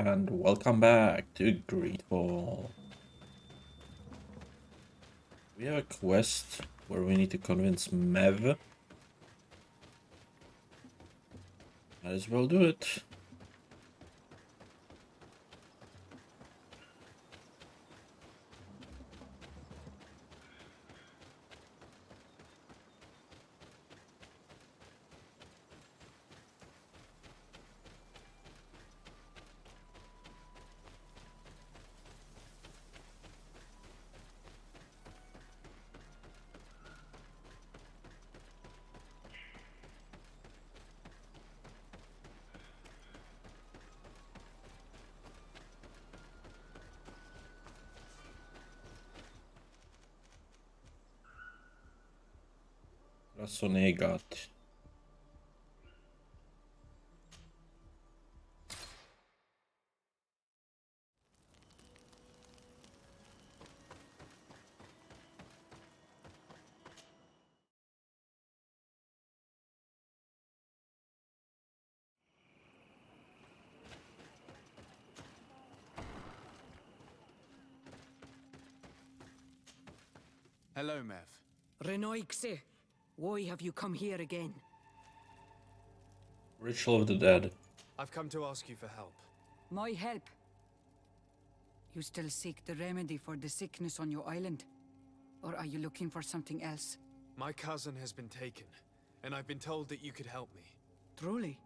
and welcome back to GreedFall. We have a quest where we need to convince Mev. Might as well do it. Rasonegat. Hello, Mev. Renoixe, why have you come here again? Ritual of the Dead. I've come to ask you for help. My help? You still seek the remedy for the sickness on your island? Or are you looking for something else? My cousin has been taken, and I've been told that you could help me. Truly?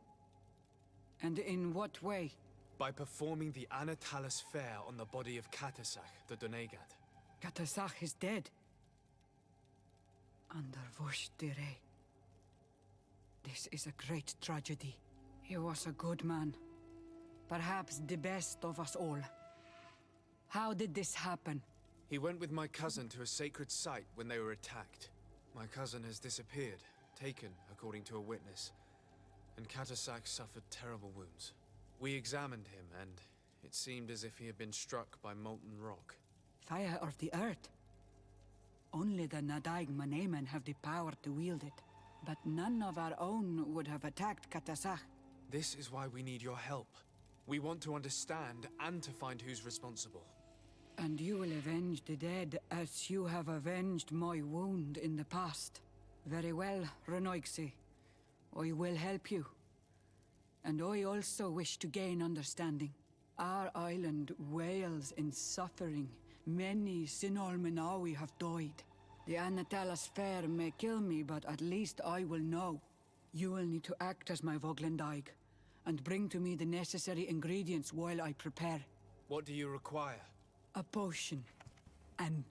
And in what way? By performing the Anatalis fair on the body of Katasach, the Donegat. Katasach is dead. Under Vush Dire. This is a great tragedy. He was a good man. Perhaps the best of us all. How did this happen? He went with my cousin to a sacred site when they were attacked. My cousin has disappeared, taken according to a witness, and Katasach suffered terrible wounds. We examined him, and it seemed as if he had been struck by molten rock. Fire of the earth. Only the Nadaig Manemen have the power to wield it. But none of our own would have attacked Katasach. This is why we need your help. We want to understand and to find who's responsible. And you will avenge the dead as you have avenged my wound in the past. Very well, Renoixe. I will help you. And I also wish to gain understanding. Our island wails in suffering. Many Sinol Menawi have died. The Anatalas fair may kill me, but at least I will know. You will need to act as my Voglendaig, and bring to me the necessary ingredients while I prepare. What do you require? A potion. And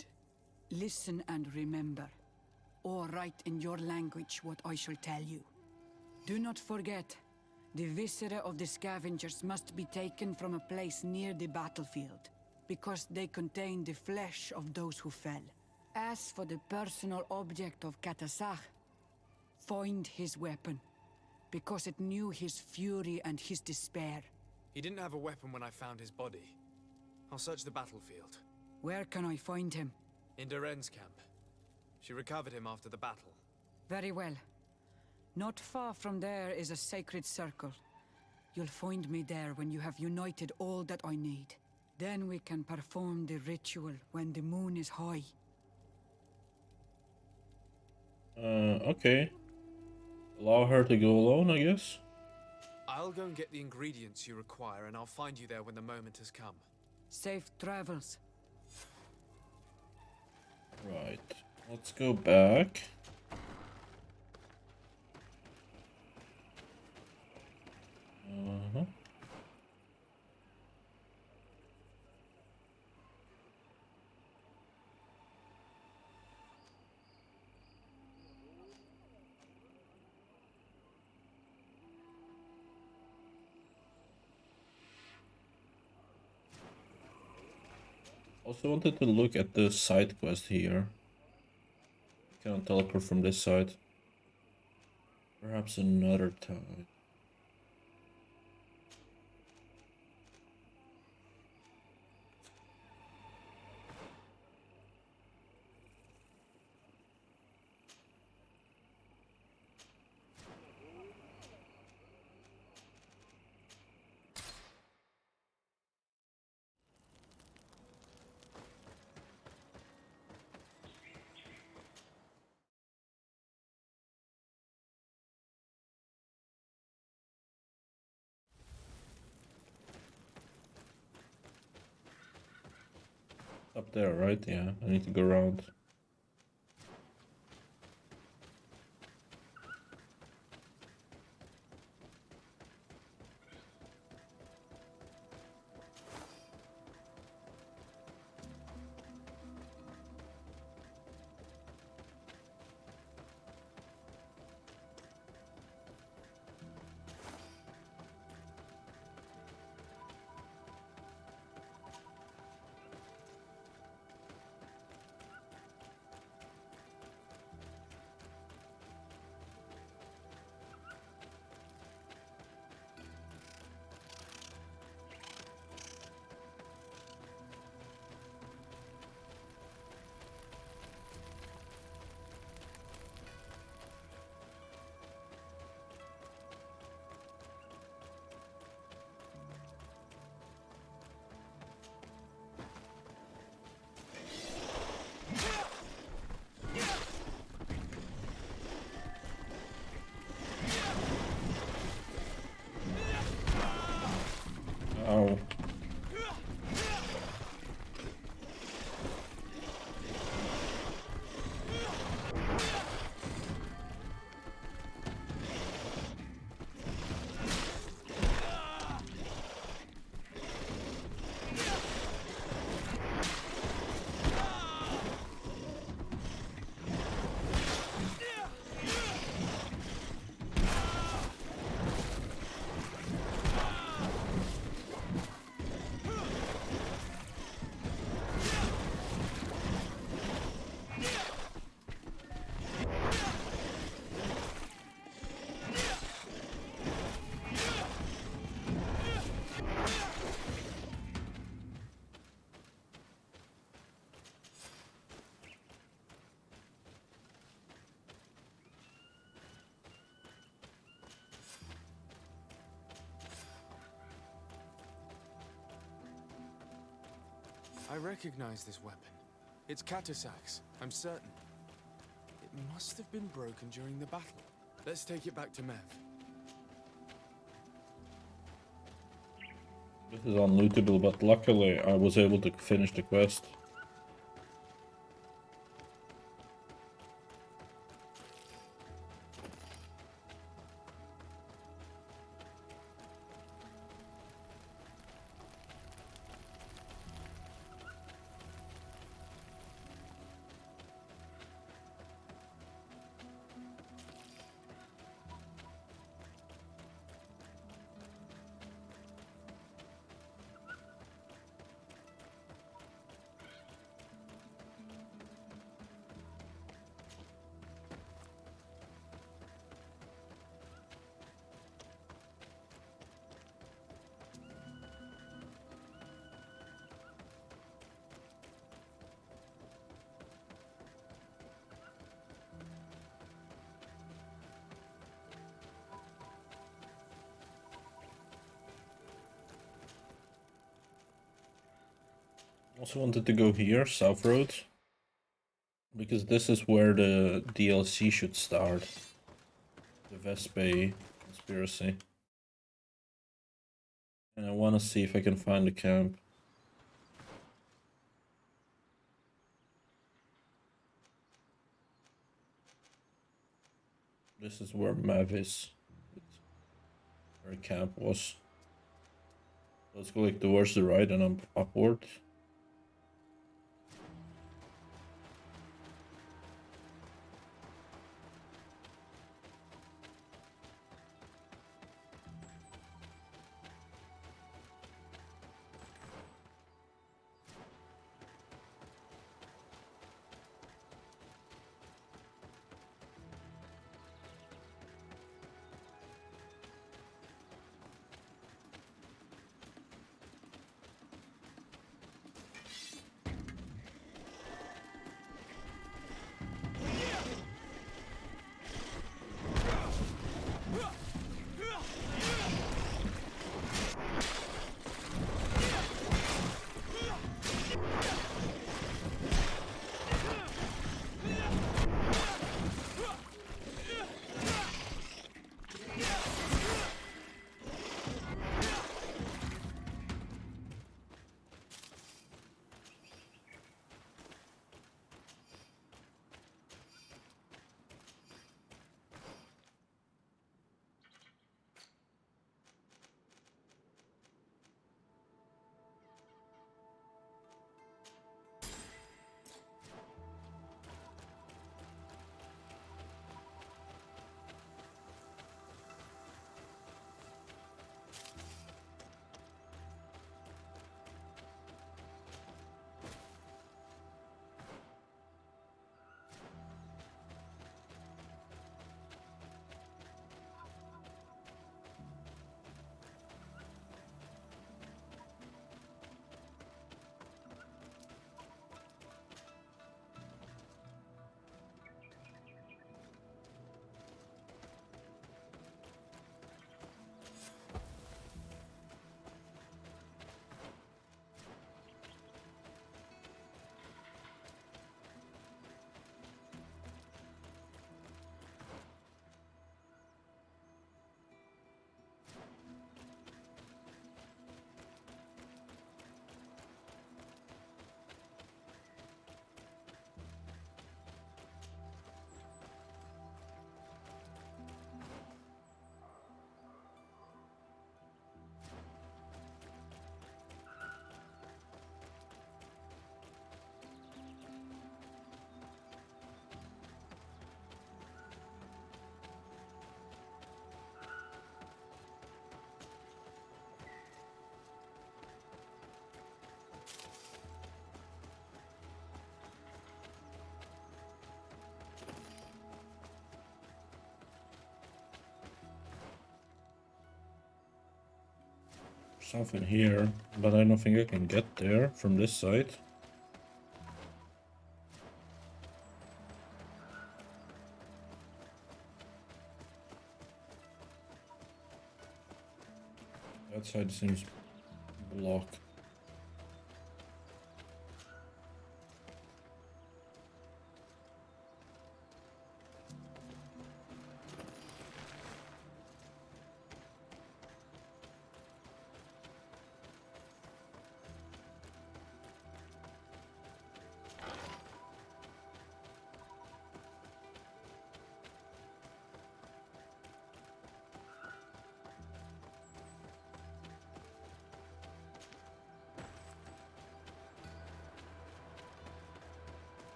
listen and remember, or write in your language what I shall tell you. Do not forget, the viscera of the scavengers must be taken from a place near the battlefield, because they contain the flesh of those who fell. As for the personal object of Katasach, find his weapon, because it knew his fury and his despair. He didn't have a weapon when I found his body. I'll search the battlefield. Where can I find him? In Doren's camp. She recovered him after the battle. Very well. Not far from there is a sacred circle. You'll find me there when you have united all that I need. Then we can perform the ritual when the moon is high. Okay. Allow her to go alone, I guess. I'll go and get the ingredients you require, and I'll find you there when the moment has come. Safe travels. Right. Let's go back. Uh-huh. Also wanted to look at the side quest here. Cannot teleport from this side. Perhaps another time. Up there, right? Yeah, I need to go around. Oh. I recognize this weapon. It's Katasak's, I'm certain. It must have been broken during the battle. Let's take it back to Mev. This is unlootable, but luckily I was able to finish the quest. Also wanted to go here, South Road, because this is where the DLC should start. The Vespe conspiracy. And I want to see if I can find the camp. This is where Mav is. Where camp was. Let's go like towards the right and I'm upward. Something here, but I don't think I can get there from this side. That side seems blocked.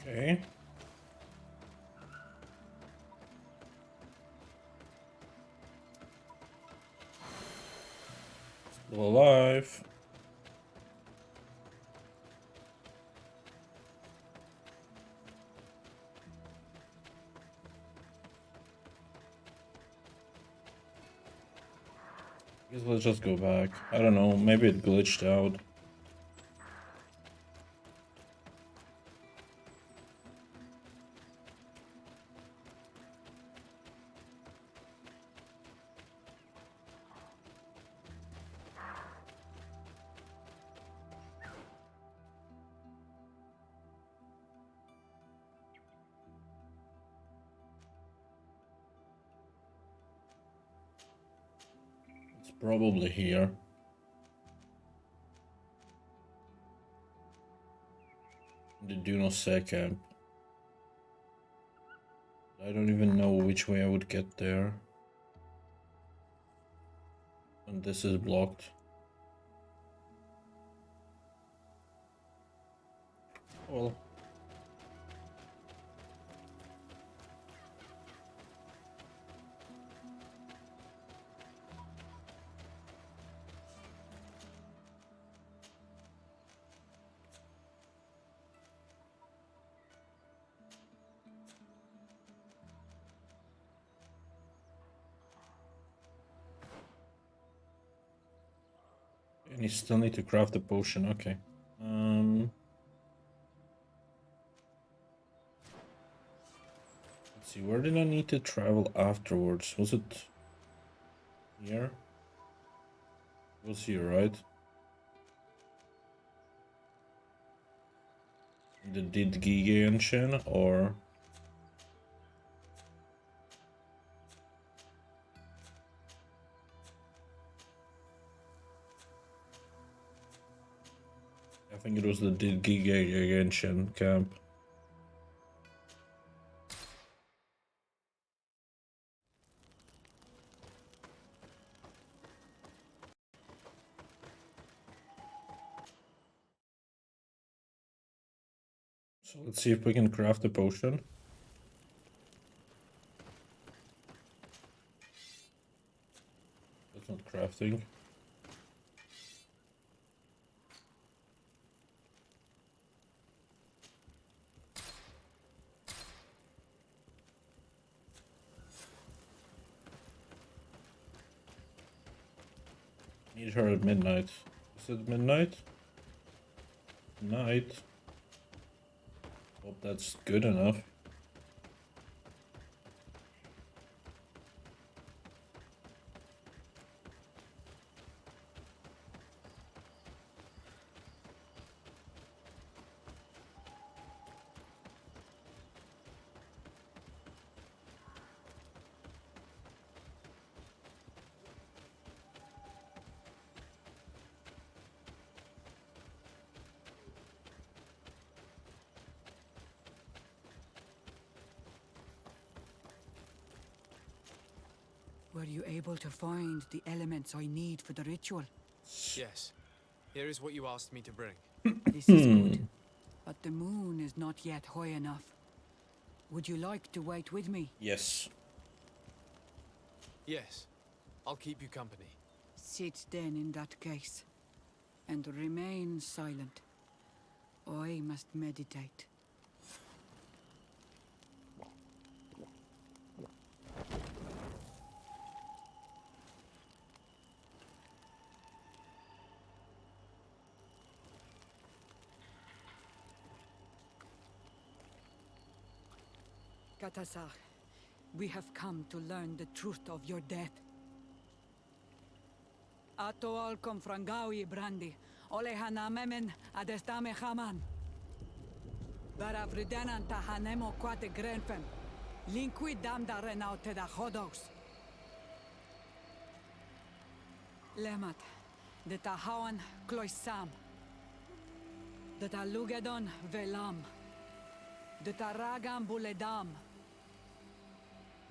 Okay. Still alive. Guess let's just go back. I don't know, maybe it glitched out. It's probably here. The Do Not Say camp. I don't even know which way I would get there. And this is blocked. Well. And you still need to craft a potion, okay. Let's see, where did I need to travel afterwards? Was it here? It was here, right? The Didgiganshin, or... I think it was the Didgiganshin camp. So let's see if we can craft a potion. That's not crafting. Need her at midnight. Is it midnight? Night. Hope that's good enough. Were you able to find the elements I need for the ritual? Yes. Here is what you asked me to bring. This is good. But the moon is not yet high enough. Would you like to wait with me? Yes. Yes. I'll keep you company. Sit then in that case. And remain silent. I must meditate. Katasar, we have come to learn the truth of your death. Ato al confrangawi brandi, ole hanamemen adestame haman. Baravridenan tahanemo quate grenfem, linqui damda renaute da hodos. Lemat, de tahawan kloisam, de talugedon velam, de taragam buledam,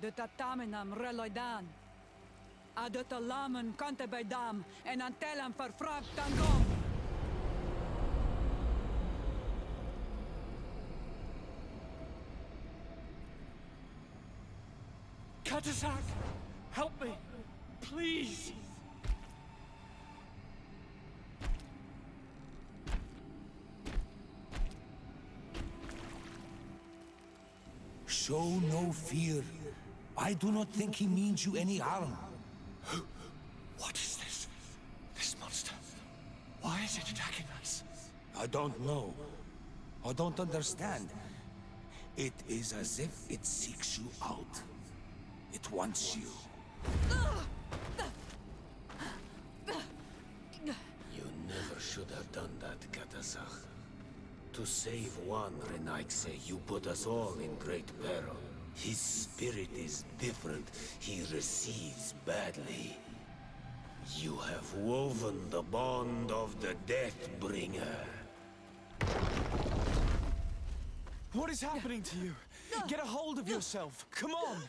de tatamenam reloidan, adet alamen kantebedam en antelam verfragt tangom. Katasak, help me, please. Show no fear. I do not think he means you any harm. What is this? This monster. Why is it attacking us? I don't know. I don't understand. It is as if it seeks you out. It wants you. You never should have done that, Katasach. To save one, Renaikse, you put us all in great peril. His spirit is different. He receives badly. You have woven the bond of the Deathbringer. What is happening to you? Get a hold of yourself. Come on.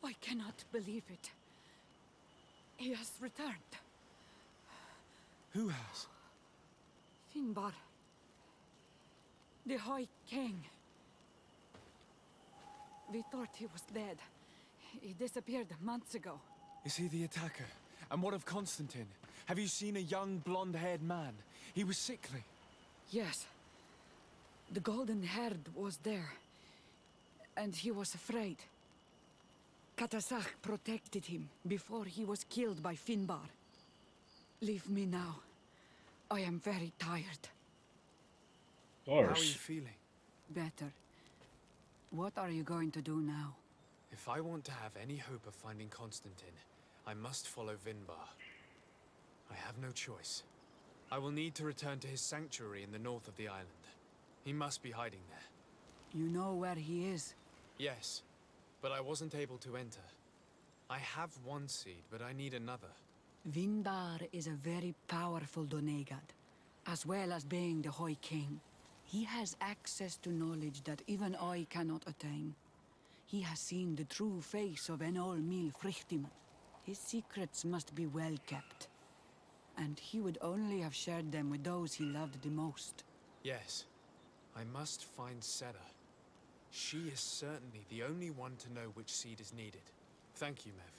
I cannot believe it. He has returned. Who has? Finbar. The High King. We thought he was dead. He disappeared months ago. Is he the attacker? And what of Constantine? Have you seen a young blonde-haired man? He was sickly. Yes. The golden haired was there. And he was afraid. Katasach protected him before he was killed by Finbar. Leave me now. I am very tired. Of How are you course. feeling? Better. What are you going to do now? If I want to have any hope of finding Constantine, I must follow Vinbar. I have no choice. I will need to return to his sanctuary in the north of the island. He must be hiding there. You know where he is? Yes, but I wasn't able to enter. I have one seed, but I need another. Vinbar is a very powerful Donegad, as well as being the High King. He has access to knowledge that even I cannot attain. He has seen the true face of Enol Mil Frichtiman. His secrets must be well kept. And he would only have shared them with those he loved the most. Yes, I must find Sera. She is certainly the only one to know which seed is needed. Thank you, Mev.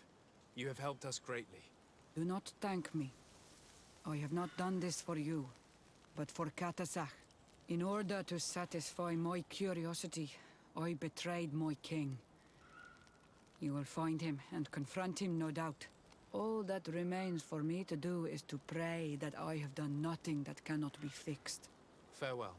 You have helped us greatly. Do not thank me. I have not done this for you, but for Katasach. In order to satisfy my curiosity, I betrayed my king. You will find him and confront him, no doubt. All that remains for me to do is to pray that I have done nothing that cannot be fixed. Farewell, Mev.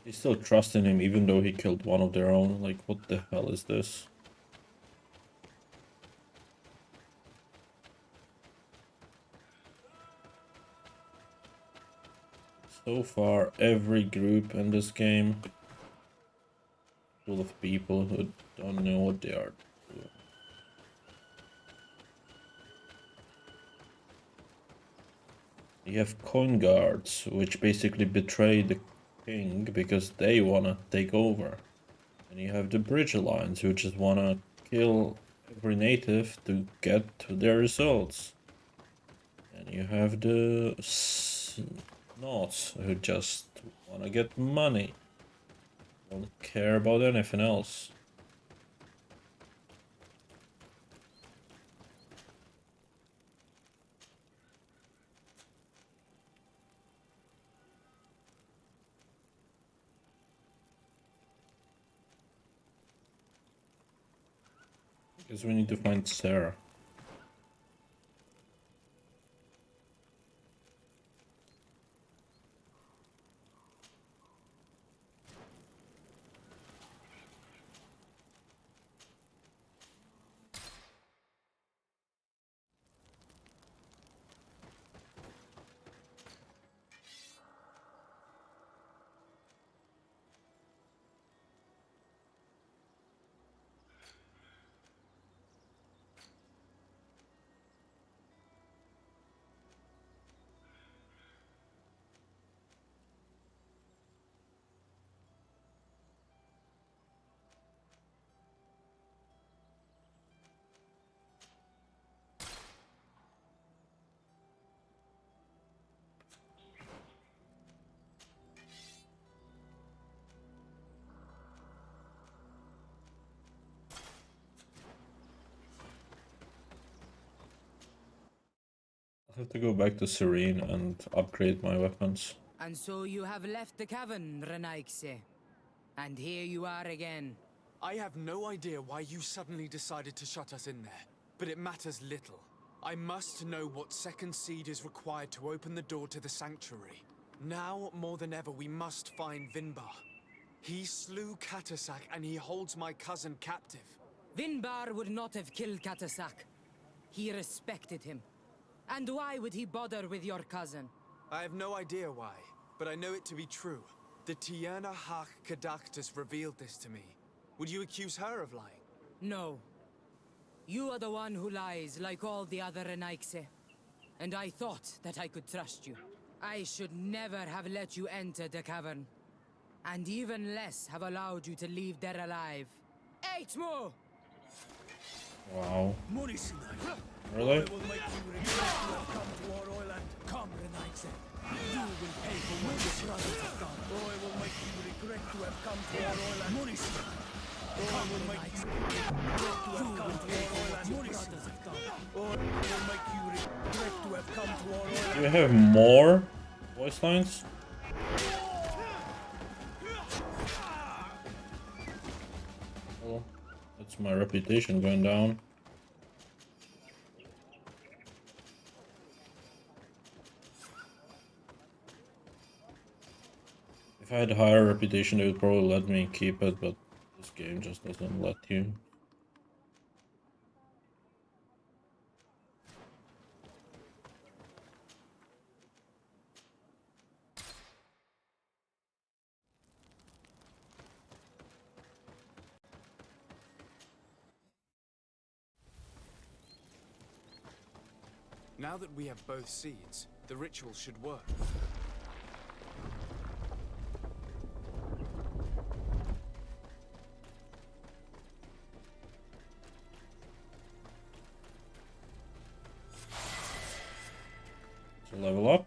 They still trust in him even though he killed one of their own. Like, what the hell is this? So far, every group in this game full of people who don't know what they are doing. You have coin guards, which basically betray the king because they wanna take over. And you have the bridge alliance, who just wanna kill every native to get to their results. And you have the Knots, who just wanna get money. Don't care about anything else. Because we need to find Sarah. I have to go back to Serene and upgrade my weapons. And so you have left the cavern, Renaigse. And here you are again. I have no idea why you suddenly decided to shut us in there, but it matters little. I must know what second seed is required to open the door to the sanctuary. Now, more than ever, we must find Vinbar. He slew Katasak and he holds my cousin captive. Vinbar would not have killed Katasak. He respected him. And why would he bother with your cousin? I have no idea why, but I know it to be true. The Tierna Hach Kadaktus revealed this to me. Would you accuse her of lying? No. You are the one who lies like all the other Renaigse. And I thought that I could trust you. I should never have let you enter the cavern. And even less have allowed you to leave there alive. Eight more! Wow. I Really? will make you regret to have come to our island. Come, Renaigse. You will pay for what your brothers have done. Or I will make you regret to have come to our island. Morrison. Or I will make you regret to have come to our island. Morrison. Or I will make you regret to have come to our island. Do we have more voice lines? Well, that's my reputation going down. If I had a higher reputation, they would probably let me keep it, but this game just doesn't let you. Now that we have both seeds, the ritual should work. So level up.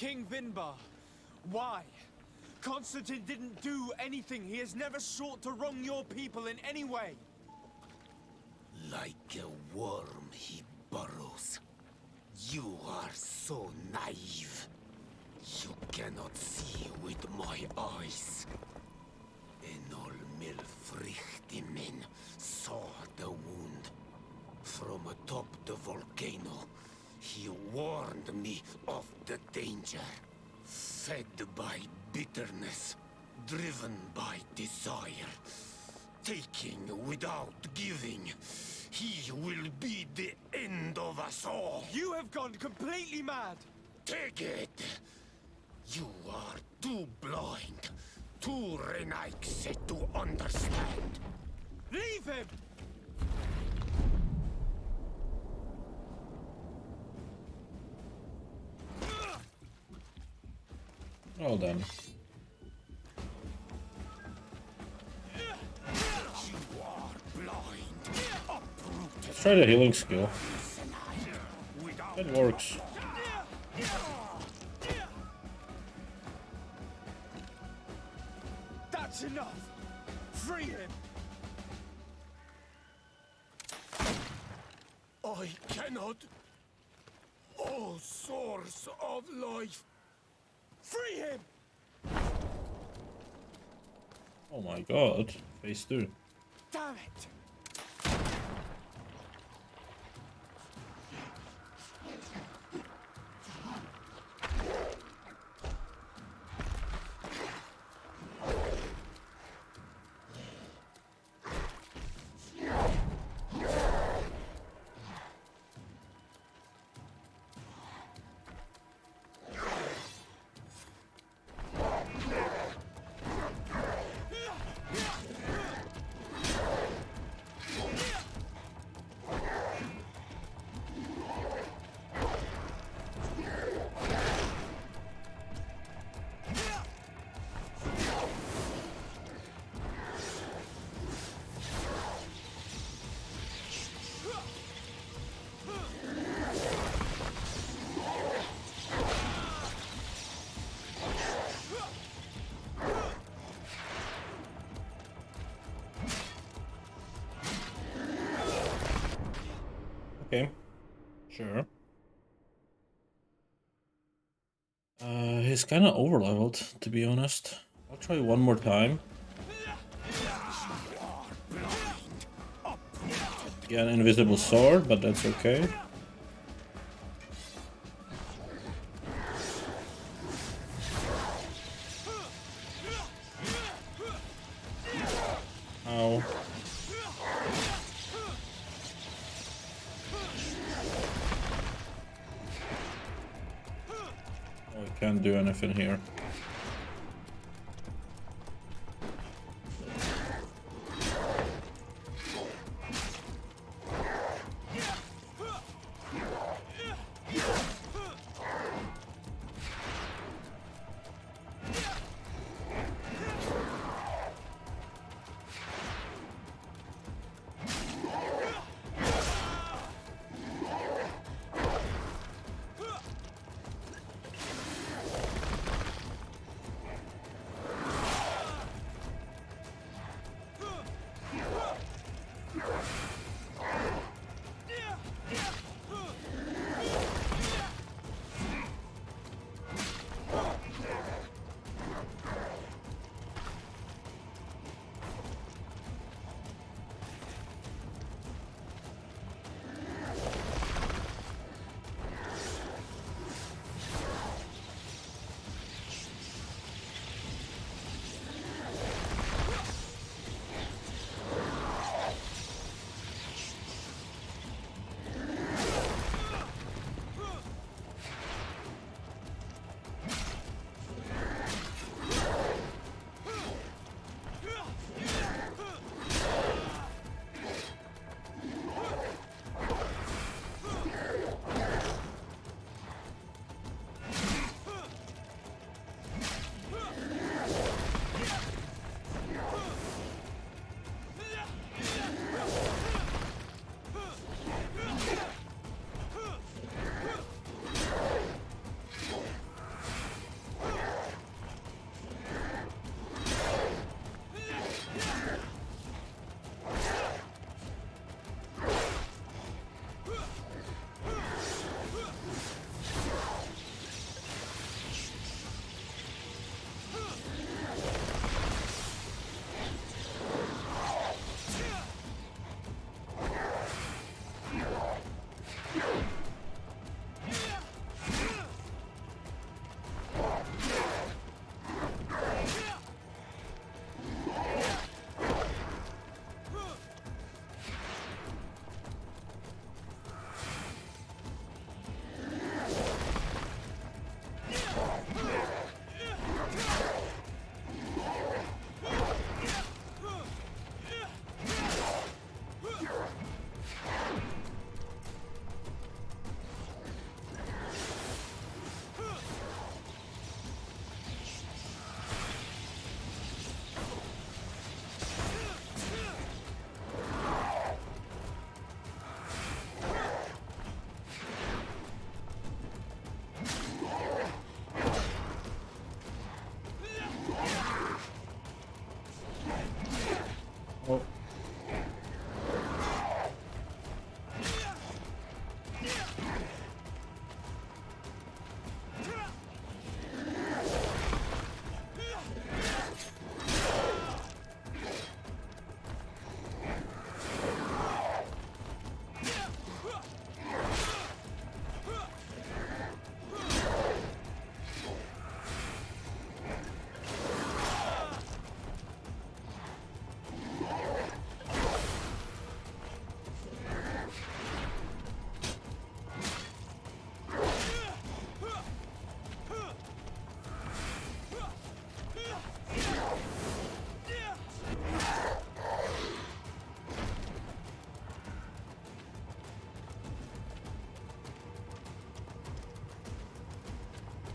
King Vinbar. Why? Constantine didn't do anything. He has never sought to wrong your people in any way. Like a worm he burrows. You are so naive. You cannot see with my eyes. Enol Milfrichtimin saw the wound. From atop the volcano, he warned me of the danger. Fed by bitterness, driven by desire, taking without giving, he will be the end of us all. You have gone completely mad. Take it! You are too blind, too Renaix to understand. Leave him! Well then. You are blind, uprooted. Let's try the healing skill. It works. That's enough! Free him! I cannot. O source of life. Free him! Oh my god. Phase 2. Damn it! Okay. Sure. He's kinda overleveled, to be honest. I'll try one more time. Yeah, an invisible sword, but that's okay. Ow. Oh, I can't do anything here.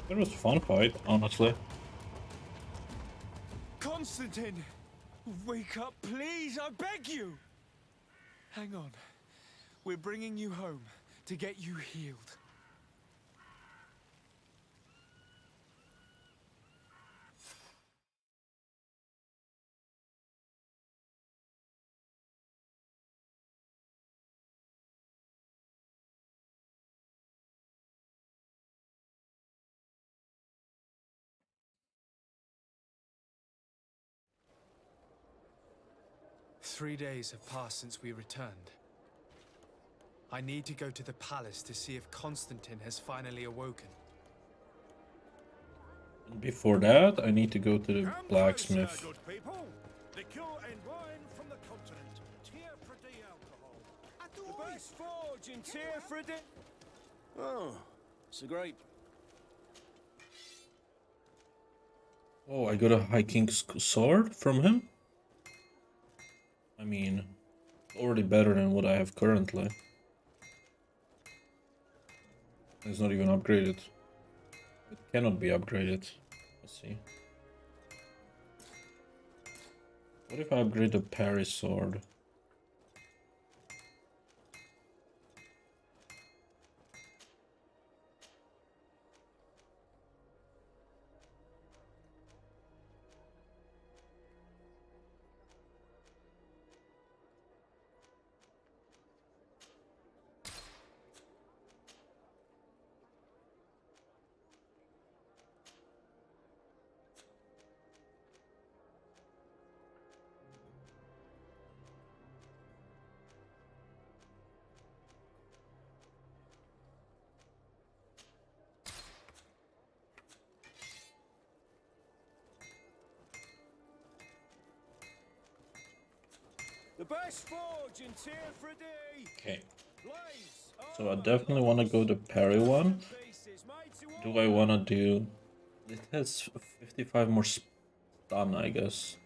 It was a fun fight, honestly. Constantine! Wake up, please, I beg you! Hang on. We're bringing you home to get you healed. "3 days have passed since we returned. I need to go to the palace to see if Constantine has finally awoken. And before that, I need to go to the Come blacksmith. closer, good people. Liquor and wine from the continent. Tear for the alcohol. The best forge in tear for the... Oh, it's a great... Oh, I got a High King's sword from him? I mean, already better than what I have currently. It's not even upgraded. It cannot be upgraded. Let's see. What if I upgrade the parry sword? The best forge in tear for the... Okay. Blaze. So I definitely want to go the parry one. Do I want to do... It has 55 more stun, I guess.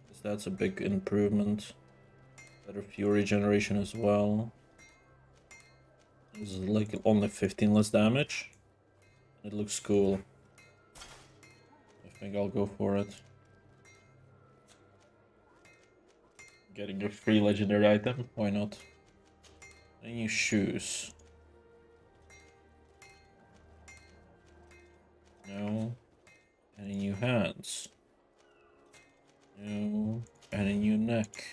Because that's a big improvement. Better fury generation as well. It's like only 15 less damage. It looks cool. I think I'll go for it. Getting a free legendary item, why not? Any shoes? No. Any new hands? No. Any new neck?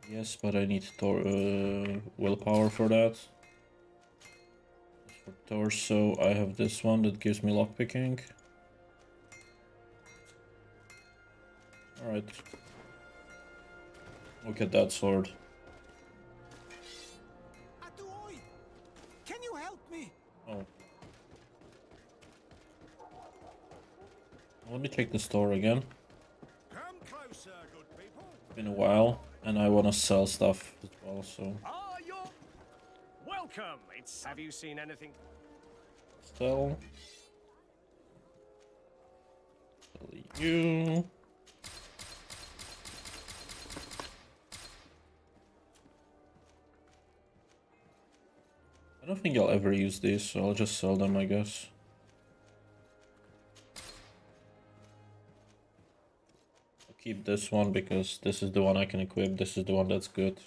Yes, but I need willpower for that. As for torso, I have this one that gives me lockpicking. Alright. Look at that sword. Atuoi! Can you help me? Oh. Let me check the store again. Come closer, good people. It's been a while, and I want to sell stuff as well, so... Ah, you're... Welcome. Have you seen anything? Sell. Sell you. I don't think I'll ever use these, so I'll just sell them, I guess. I'll keep this one because this is the one I can equip, this is the one that's good.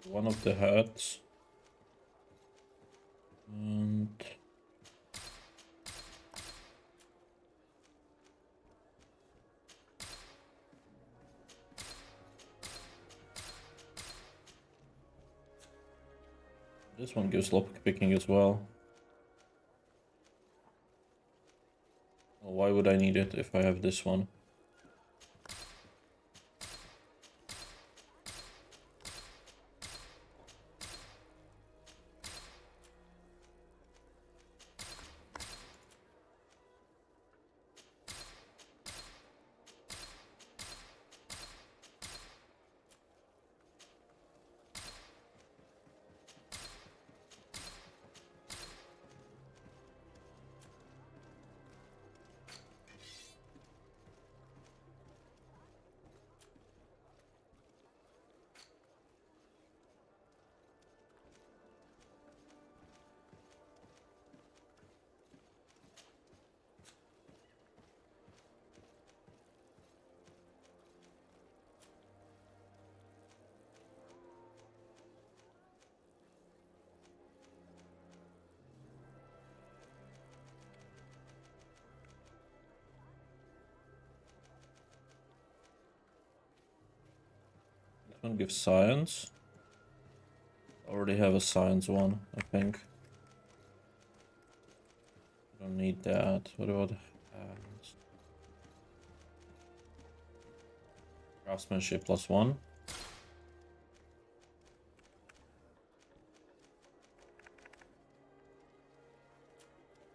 One of the hats. And... this one gives lockpicking as well. Well, why would I need it if I have this one? This one gives science. I already have a science one, I think. Don't need that. What about hands? Craftsmanship +1.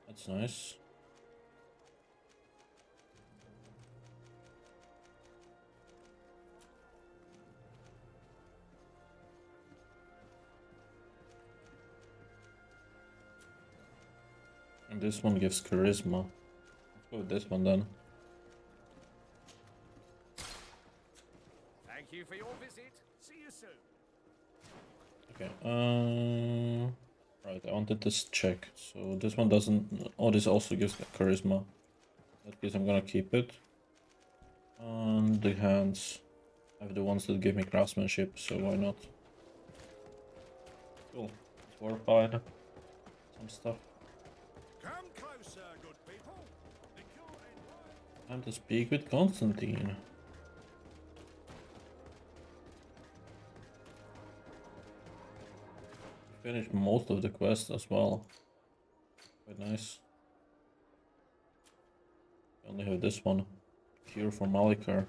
That's nice. And this one gives charisma. Let's go with this one then. Thank you for your visit. See you soon. Okay, right, I wanted this check. So this one doesn't... Oh, this also gives charisma. In that case, I'm gonna keep it. And the hands. I have the ones that give me craftsmanship, so why not? Cool. Let's verify some stuff. Come closer, good people. The cure in Time to speak with Constantine. Finished most of the quest as well. Quite nice. We only have this one. Cure for Malikar.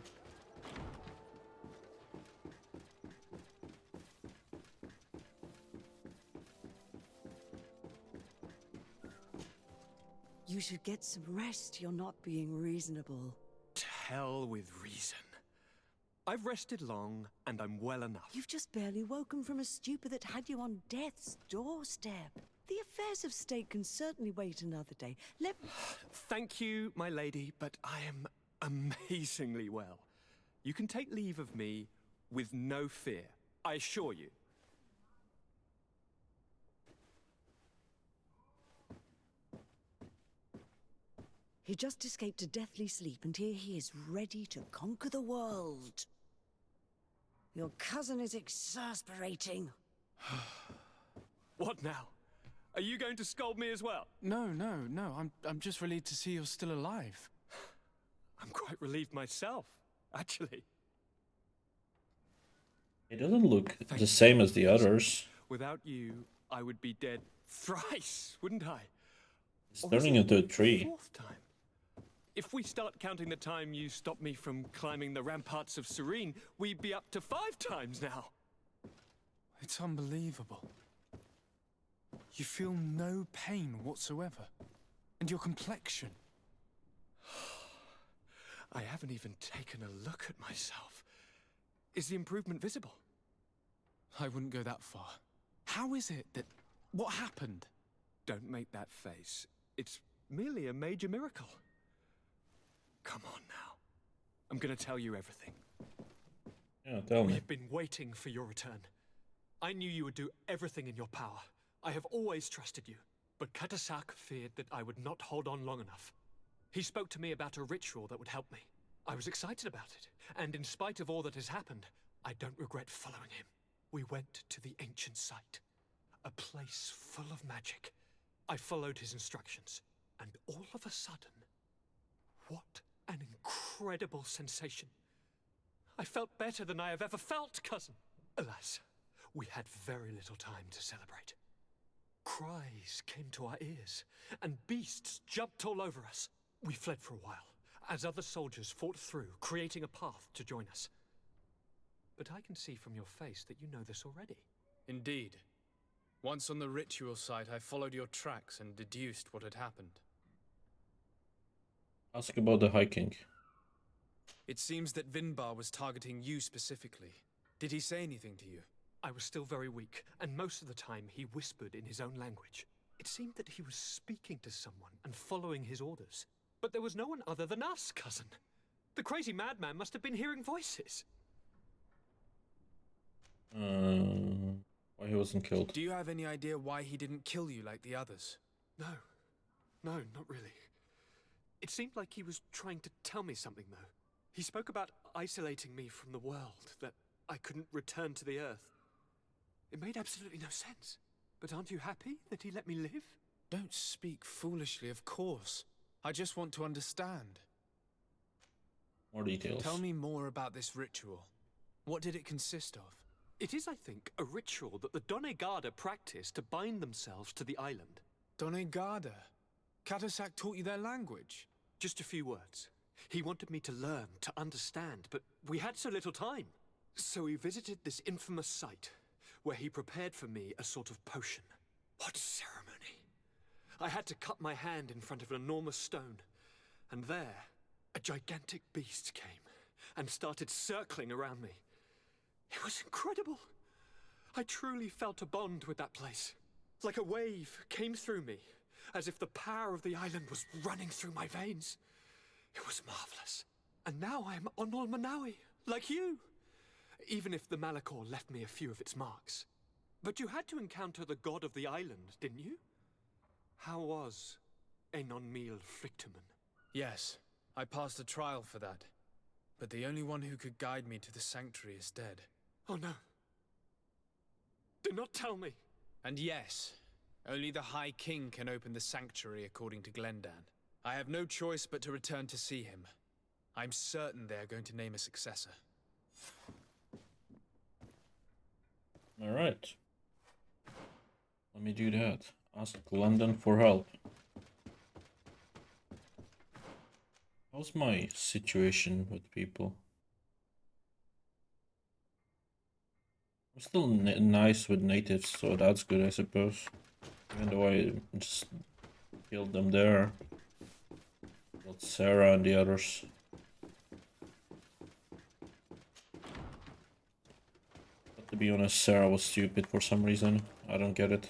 You should get some rest. You're not being reasonable. To hell with reason. I've rested long, and I'm well enough. You've just barely woken from a stupor that had you on death's doorstep. The affairs of state can certainly wait another day. Let me... Thank you, my lady, but I am amazingly well. You can take leave of me with no fear, I assure you. He just escaped a deathly sleep, and here he is, ready to conquer the world. Your cousin is exasperating. What now? Are you going to scold me as well? No. I'm just relieved to see you're still alive. I'm quite relieved myself, actually. It doesn't look the same as the others. Without you, I would be dead thrice, wouldn't I? It's Or was turning it into a the tree. fourth time? If we start counting the time you stopped me from climbing the ramparts of Serene, we'd be up to 5 times now. It's unbelievable. You feel no pain whatsoever. And your complexion. I haven't even taken a look at myself. Is the improvement visible? I wouldn't go that far. How is it that... What happened? Don't make that face. It's merely a major miracle. Come on now. I'm gonna tell you everything. Yeah, tell me. We've been waiting for your return. I knew you would do everything in your power. I have always trusted you. But Katasak feared that I would not hold on long enough. He spoke to me about a ritual that would help me. I was excited about it, and in spite of all that has happened, I don't regret following him. We went to the ancient site, a place full of magic. I followed his instructions, and all of a sudden, what an incredible sensation. I felt better than I have ever felt, cousin. Alas, we had very little time to celebrate. Cries came to our ears, and beasts jumped all over us. We fled for a while, as other soldiers fought through, creating a path to join us. But I can see from your face that you know this already. Indeed. Once on the ritual site, I followed your tracks and deduced what had happened. Ask about the hiking. It seems that Vinbar was targeting you specifically. Did he say anything to you? I was still very weak, and most of the time he whispered in his own language. It seemed that he was speaking to someone and following his orders. But there was no one other than us, cousin. The crazy madman must have been hearing voices. Why he wasn't killed? Do you have any idea why he didn't kill you like the others? No, not really. It seemed like he was trying to tell me something, though. He spoke about isolating me from the world, that I couldn't return to the Earth. It made absolutely no sense. But aren't you happy that he let me live? Don't speak foolishly, of course. I just want to understand. More details. Tell me more about this ritual. What did it consist of? It is, I think, a ritual that the Donegada practice to bind themselves to the island. Donegada? Katasak taught you their language? Just a few words. He wanted me to learn, to understand, but we had so little time. So we visited this infamous site, where he prepared for me a sort of potion. What ceremony! I had to cut my hand in front of an enormous stone, and there, a gigantic beast came and started circling around me. It was incredible. I truly felt a bond with that place. Like a wave came through me, as if the power of the island was running through my veins. It was marvelous. And now I am Onol Manawi, like you. Even if the Malachor left me a few of its marks. But you had to encounter the god of the island, didn't you? How was Enon Mil Frictumen? Yes, I passed a trial for that. But the only one who could guide me to the sanctuary is dead. Oh no. Do not tell me. And yes, only the High King can open the sanctuary according to Glendan. I have no choice but to return to see him. I'm certain they are going to name a successor. Alright. Let me do that. Ask London for help. How's my situation with people? I'm still nice with natives, so that's good, I suppose. Even though I just killed them there. Killed Sarah and the others. But to be honest, Sarah was stupid for some reason. I don't get it.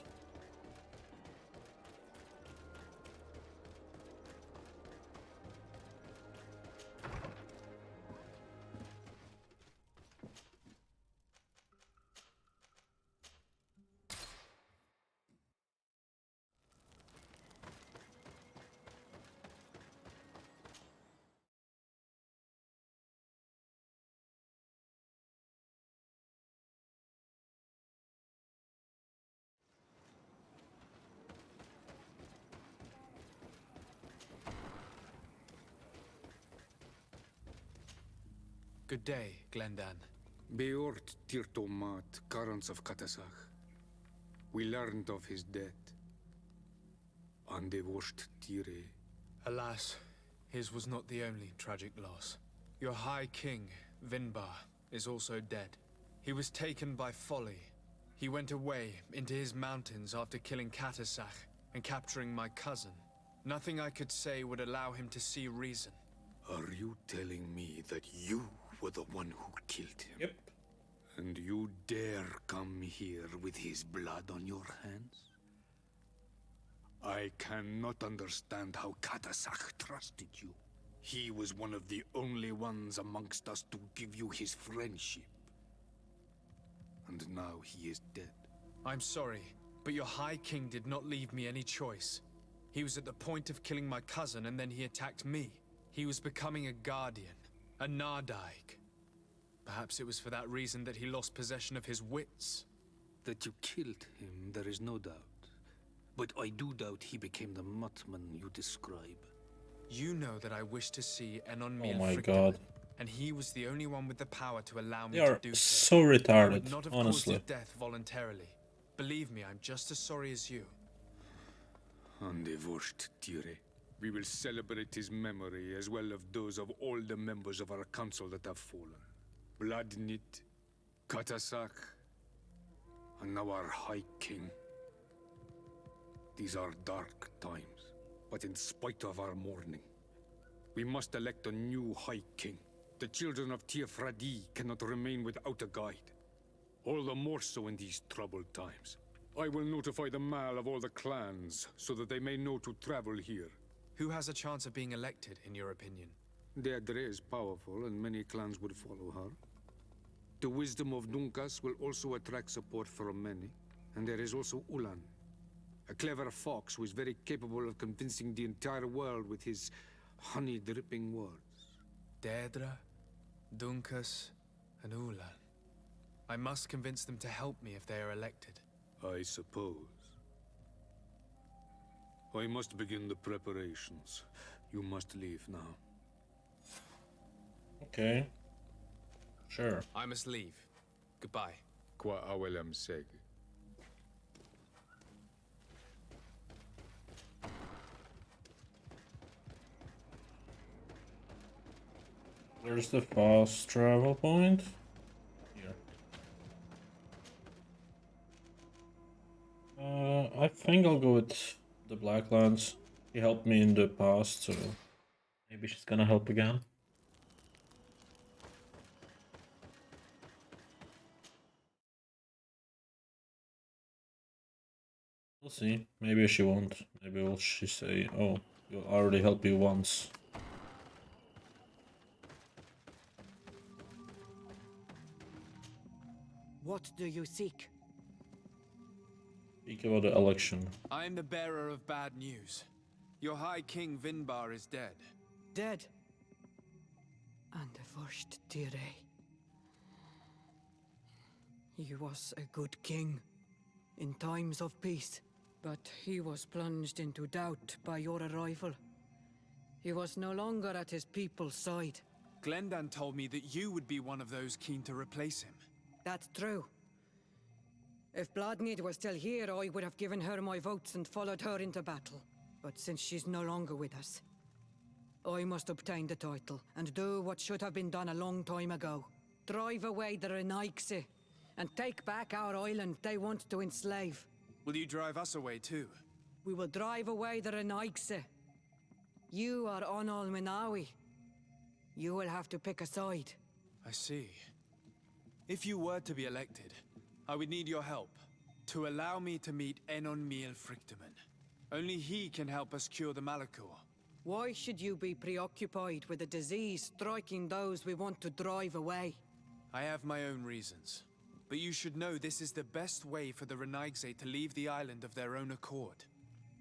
Good day, Glendan. Beort Tirtomat, currents of Katasach. We learned of his death. Andevosht Tire. Alas, his was not the only tragic loss. Your High King, Vinbar, is also dead. He was taken by folly. He went away into his mountains after killing Katasach and capturing my cousin. Nothing I could say would allow him to see reason. Are you telling me that you were the one who killed him? Yep. And you dare come here with his blood on your hands? I cannot understand how Katasach trusted you. He was one of the only ones amongst us to give you his friendship. And now he is dead. I'm sorry, but your High King did not leave me any choice. He was at the point of killing my cousin and then he attacked me. He was becoming a guardian, a Nardaig. Perhaps it was for that reason that he lost possession of his wits. That you killed him, there is no doubt. But I do doubt he became the Muttman you describe. You know that I wish to see Enon Oh Mil my Frictumen, god. and he was the only one with the power to allow me They to are do so I retarded, would not have honestly. caused his death voluntarily. Believe me, I'm just as sorry as you. Andevosht Tire. We will celebrate his memory as well as those of all the members of our council that have fallen. Bloodnit, Katasach, and now our High King. These are dark times, but in spite of our mourning, we must elect a new High King. The children of Tiefradi cannot remain without a guide. All the more so in these troubled times. I will notify the Mal of all the clans, so that they may know to travel here. Who has a chance of being elected, in your opinion? Deirdre is powerful, and many clans would follow her. The wisdom of Dunkas will also attract support from many. And there is also Ulan, a clever fox who is very capable of convincing the entire world with his honey-dripping words. Deirdre, Dunkas, and Ulan. I must convince them to help me if they are elected. I suppose. I must begin the preparations. You must leave now. Okay. Sure. I must leave. Goodbye. Qua awelem seg. Where's the fast travel point? Here. I think I'll go with the Blacklands. She helped me in the past, so maybe she's gonna help again. We'll see. Maybe she won't. Maybe will she say, "Oh, you already helped you once." What do you seek? Speak about the election. I am the bearer of bad news. Your High King Vinbar is dead. Dead. And the first Tire. He was a good king in times of peace, but he was plunged into doubt by your arrival. He was no longer at his people's side. Glendan told me that you would be one of those keen to replace him. That's true. If Bloodmead was still here, I would have given her my votes and followed her into battle. But since she's no longer with us, I must obtain the title and do what should have been done a long time ago. Drive away the Renaigse and take back our island they want to enslave. Will you drive us away too? We will drive away the Renaigse. You are Onal Minawi. You will have to pick a side. I see. If you were to be elected, I would need your help to allow me to meet Enon Miel Frichteman. Only he can help us cure the Malachor. Why should you be preoccupied with a disease striking those we want to drive away? I have my own reasons. But you should know this is the best way for the Renaigse to leave the island of their own accord.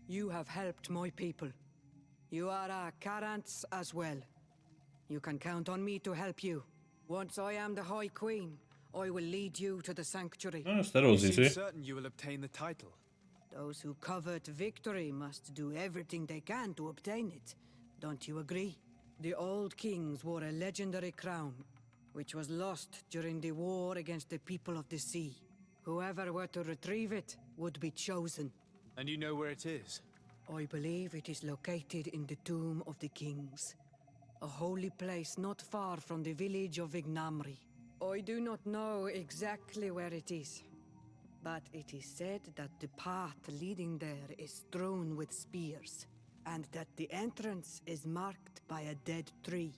You have helped my people. You are our Karants as well. You can count on me to help you. Once I am the High Queen, I will lead you to the Sanctuary. Nice, that was You seem easy. certain you will obtain the title. Those who covet victory must do everything they can to obtain it. Don't you agree? The old kings wore a legendary crown, which was lost during the war against the people of the sea. Whoever were to retrieve it would be chosen. And you know where it is? I believe it is located in the Tomb of the Kings, a holy place not far from the village of Ignamri. I do not know exactly where it is, but it is said that the path leading there is strewn with spears, and that the entrance is marked by a dead tree,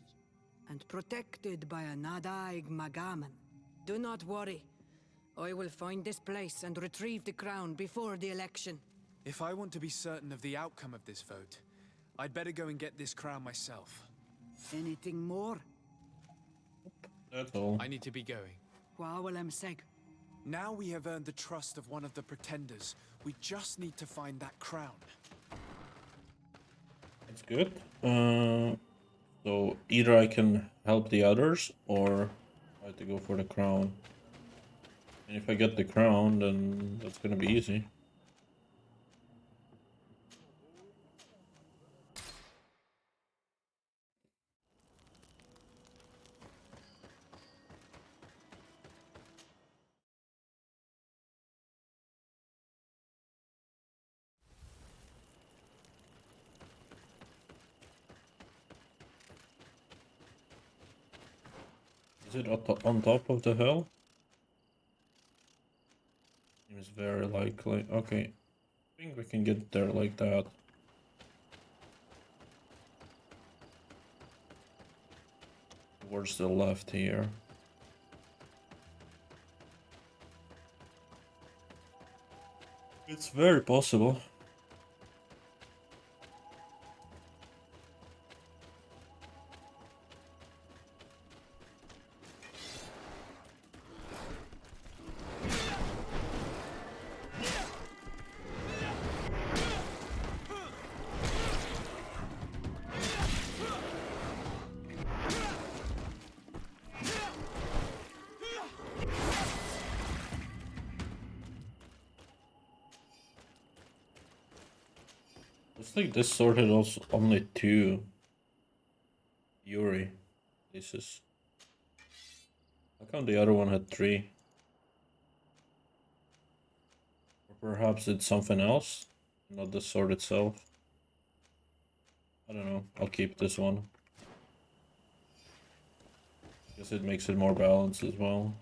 and protected by a Nadaig Magaman. Do not worry. I will find this place and retrieve the crown before the election. If I want to be certain of the outcome of this vote, I'd better go and get this crown myself. Anything more? That's all. I need to be going. Quawalem Seg. Now we have earned the trust of one of the pretenders. We just need to find that crown. That's good. So either I can help the others or I have to go for the crown. And if I get the crown, then that's gonna be easy. Is it on top of the hill? Seems very likely. Okay. I think we can get there like that. Towards the left here. It's very possible. Looks like this sorted also only 2 Yuri. This is How come the other one had 3? Or perhaps it's something else, not the sword itself. I don't know, I'll keep this one. Guess it makes it more balanced as well.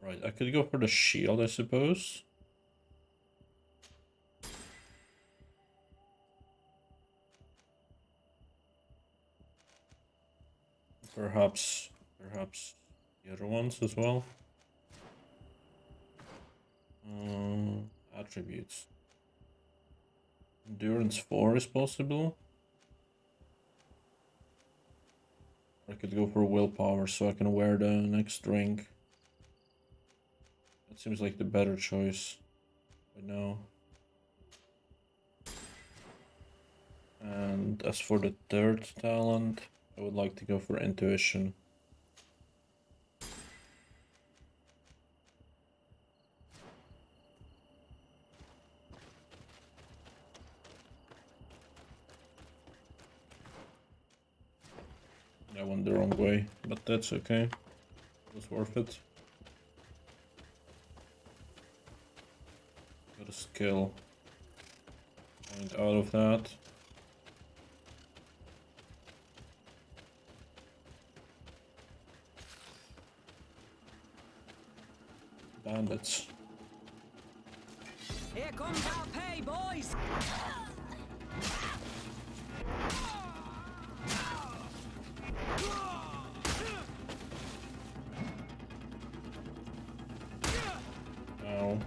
Right, I could go for the shield, I suppose. Perhaps the other ones as well. Attributes. Endurance 4 is possible. I could go for willpower so I can wear the next ring. That seems like the better choice right now. And as for the third talent, I would like to go for intuition. I went the wrong way, but that's okay. It was worth it. Got a skill point out of that. Bandits. Here comes our pay, boys! Ow.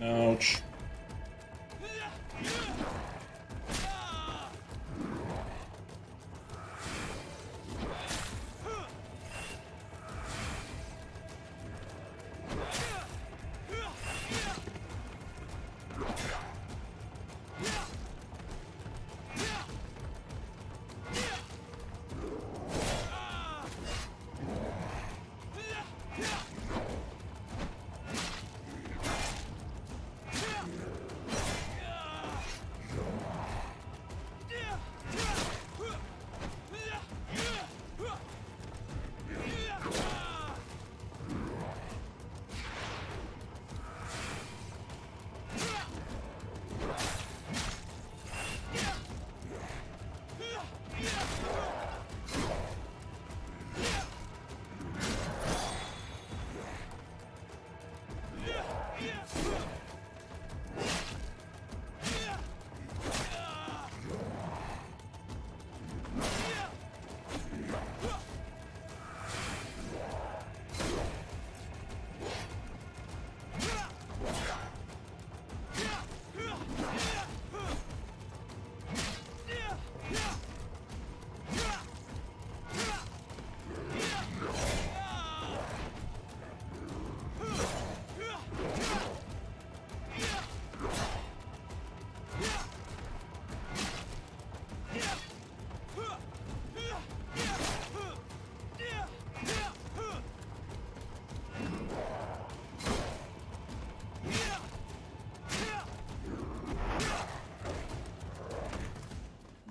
Ouch.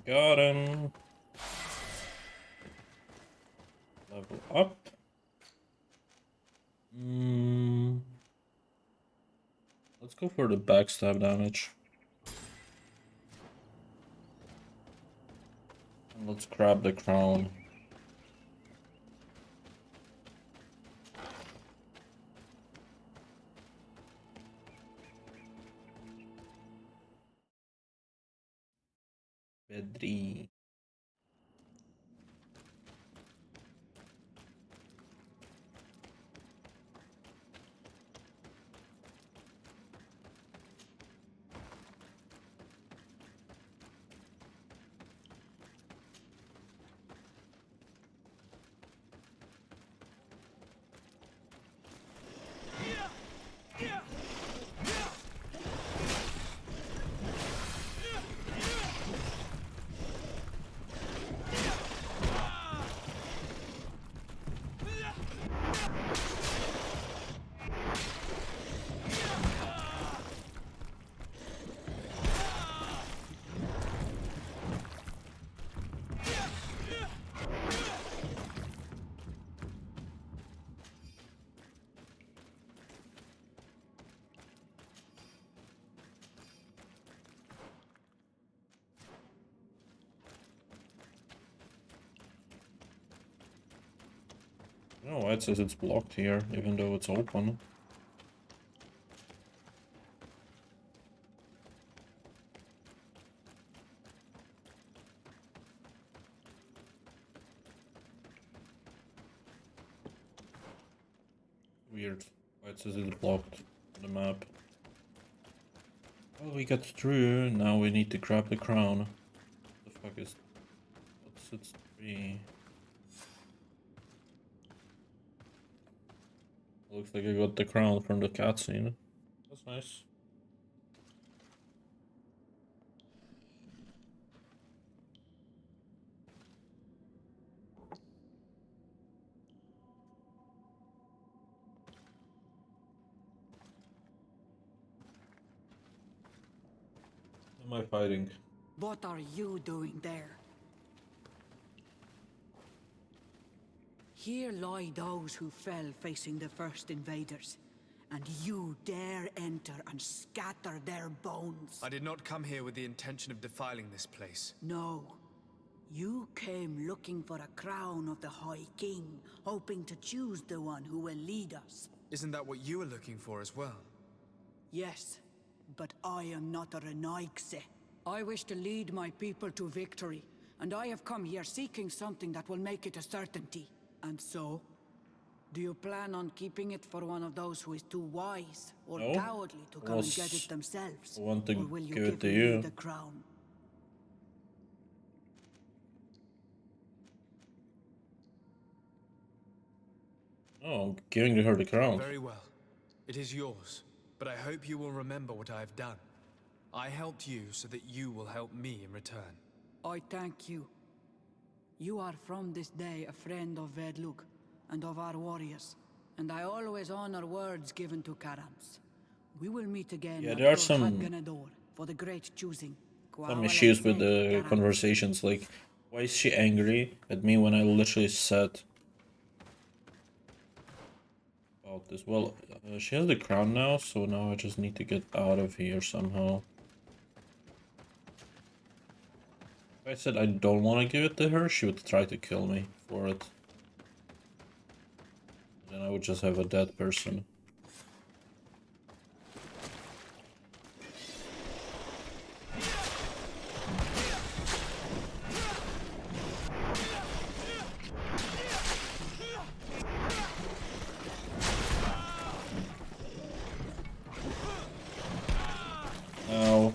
Got him. Level up. Let's go for the backstab damage. And let's grab the crown. Bedri. No, it says it's blocked here, even though it's open. Weird. Why it says it's blocked on the map. Well, we got through. Now we need to grab the crown. What the fuck is... What's its tree? Looks like I got the crown from the cutscene. That's nice. Am I fighting? What are you doing there? Here lie those who fell facing the first invaders, and you dare enter and scatter their bones. I did not come here with the intention of defiling this place. No. You came looking for a crown of the High King, hoping to choose the one who will lead us. Isn't that what you were looking for as well? Yes, but I am not a Renaigse. I wish to lead my people to victory, and I have come here seeking something that will make it a certainty. And so, do you plan on keeping it for one of those who is too wise or No. cowardly to come and get it themselves? I want to or will you give it to me you. the crown? Oh, I'm giving her the crown. Very well. It is yours, but I hope you will remember what I have done. I helped you so that you will help me in return. I thank you. You are from this day a friend of Vedluk and of our warriors, and I always honor words given to Karams. We will meet again Yeah, at there are Dur some Hadganador for the great choosing. issues with the Karams. conversations, like, why is she angry at me when I literally said about this? Well, she has the crown now, so now I just need to get out of here somehow. If I said I don't want to give it to her, she would try to kill me for it. Then I would just have a dead person. No.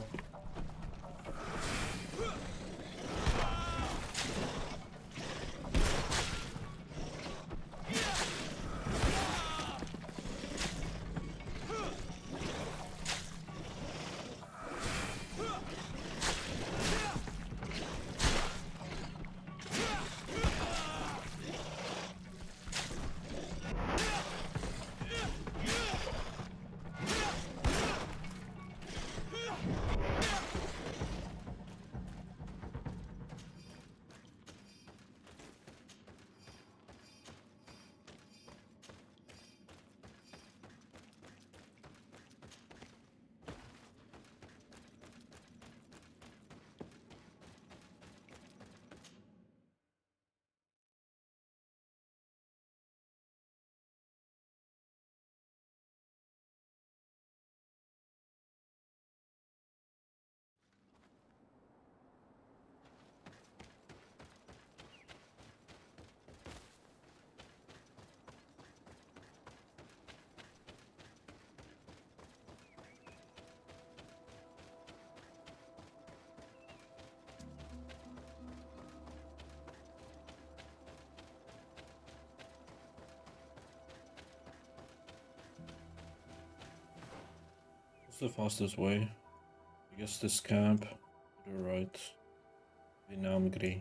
the fastest way? I guess this camp to the right. Vinamgri.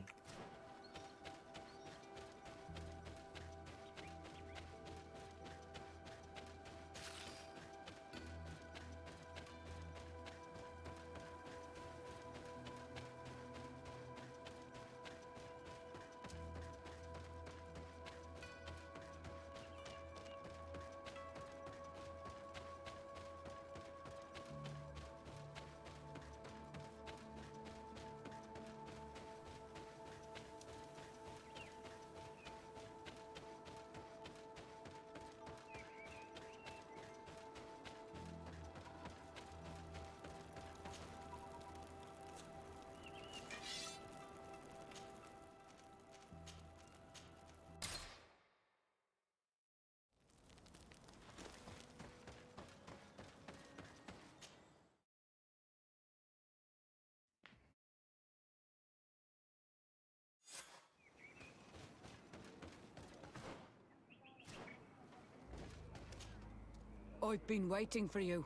I've been waiting for you.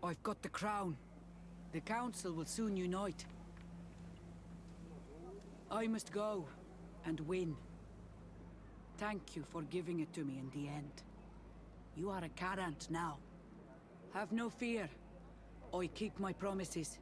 I've got the crown. The council will soon unite. I must go and win. Thank you for giving it to me in the end. You are a Carant now. Have no fear. I keep my promises.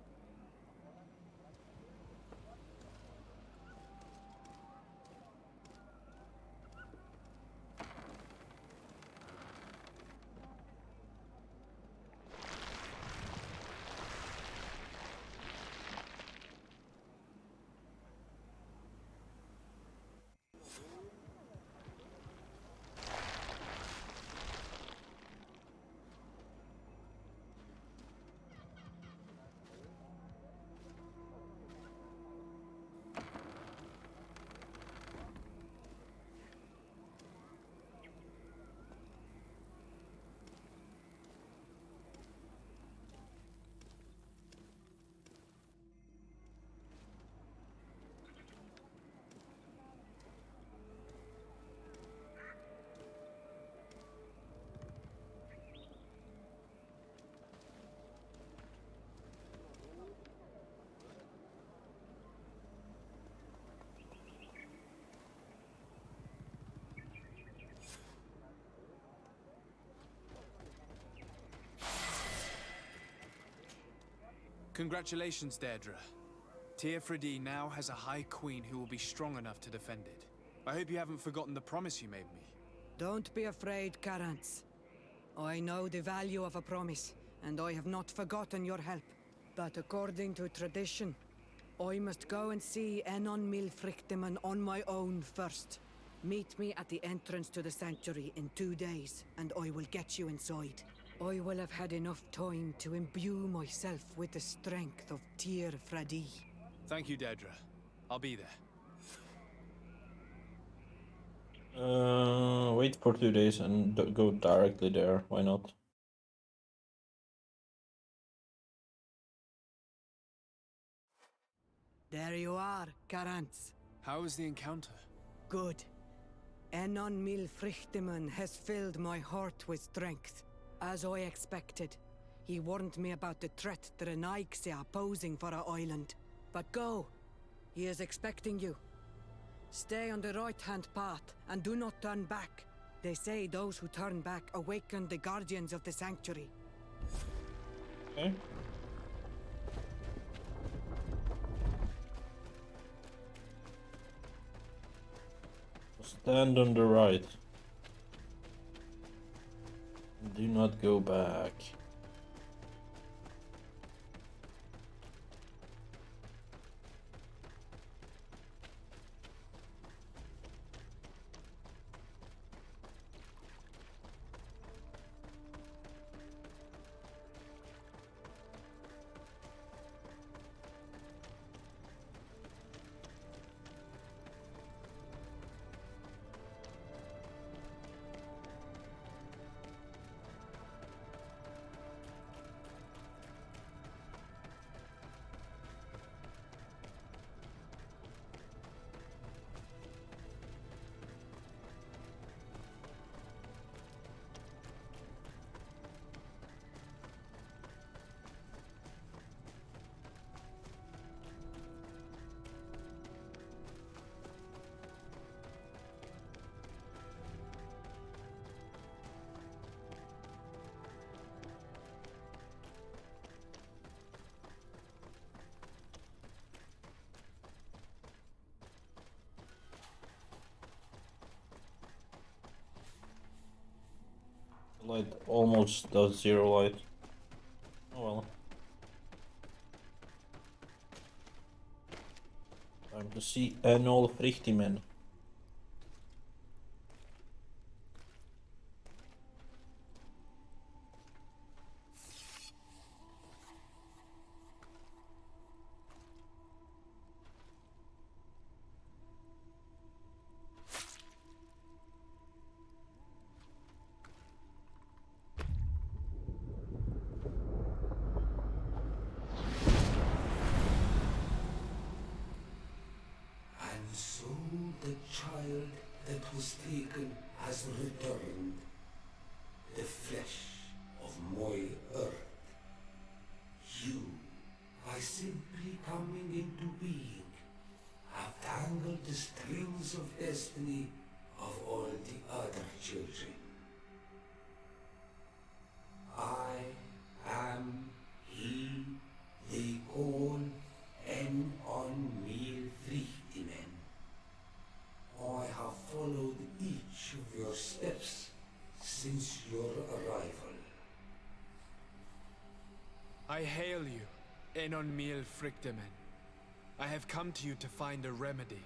Congratulations, Deirdre. Teofradi now has a High Queen who will be strong enough to defend it. I hope you haven't forgotten the promise you made me. Don't be afraid, Carants. I know the value of a promise, and I have not forgotten your help. But according to tradition, I must go and see Enon Milfrichteman on my own first. Meet me at the entrance to the sanctuary in 2 days, and I will get you inside. I will have had enough time to imbue myself with the strength of Teofradi. Thank you, Deirdre. I'll be there. Wait for 2 days and go directly there. Why not? There you are, Carants. How was the encounter? Good. Enon Milfrichteman has filled my heart with strength. As I expected, he warned me about the threat the Renaigse are posing for our island. But go. He is expecting you. Stay on the right-hand path and do not turn back. They say those who turn back awaken the guardians of the sanctuary. Okay. Stand on the right. Do not go back. Light almost does 0 light. Oh well. Time to see all Frichtimen. And so the child that was taken has returned, the flesh of my earth. You, by simply coming into being, have tangled the strings of destiny of all the other children. I am he they call en on me Frichtimen. I have followed each of your steps since your arrival. I hail you, Enon Mil Frictimen. I have come to you to find a remedy.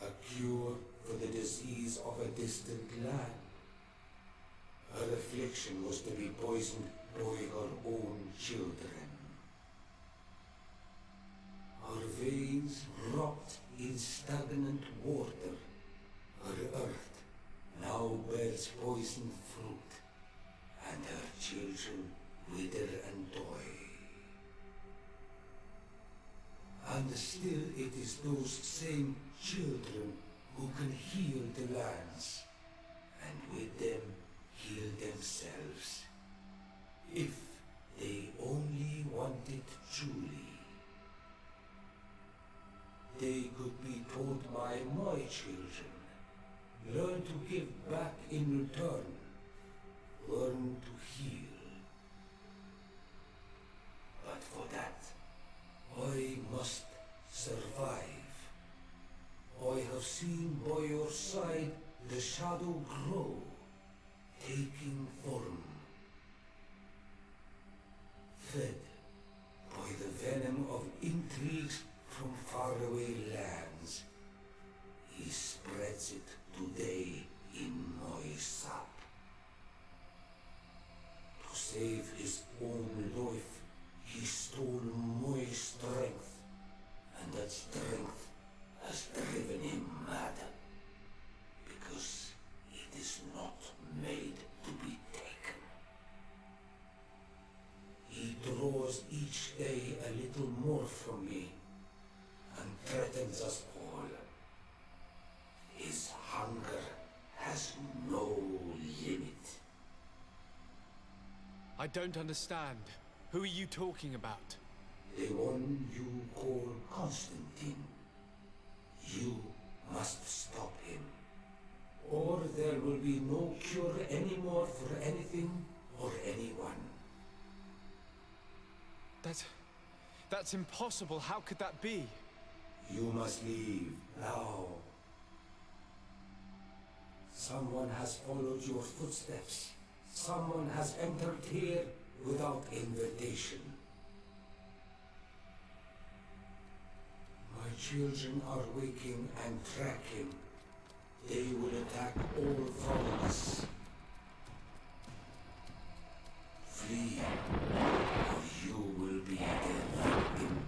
A cure for the disease of a distant land. Her affliction was to be poisoned by her own children. Her veins rot in stagnant water. Her earth now bears poisoned fruit, and her children wither and die. And still it is those same children who can heal the lands, and with them heal themselves, if they only want it truly. They could be taught by my children, learn to give back in return, learn to heal. But for that, I must survive. I have seen by your side the shadow grow, taking form. Fed by the venom of intrigues from faraway lands, he spreads it today in my sap. To save his own life, he stole my strength, and that strength has driven him mad, because it is not made to be taken. He draws each day a little more from me, and threatens us all. His hunger has no limit. I don't understand. Who are you talking about? The one you call Constantine. You must stop him, or there will be no cure anymore for anything or anyone. That's impossible. How could that be? You must leave now. Someone has followed your footsteps. Someone has entered here without invitation. My children are waking and tracking. They will attack all from us. Flee, or you will be their victims.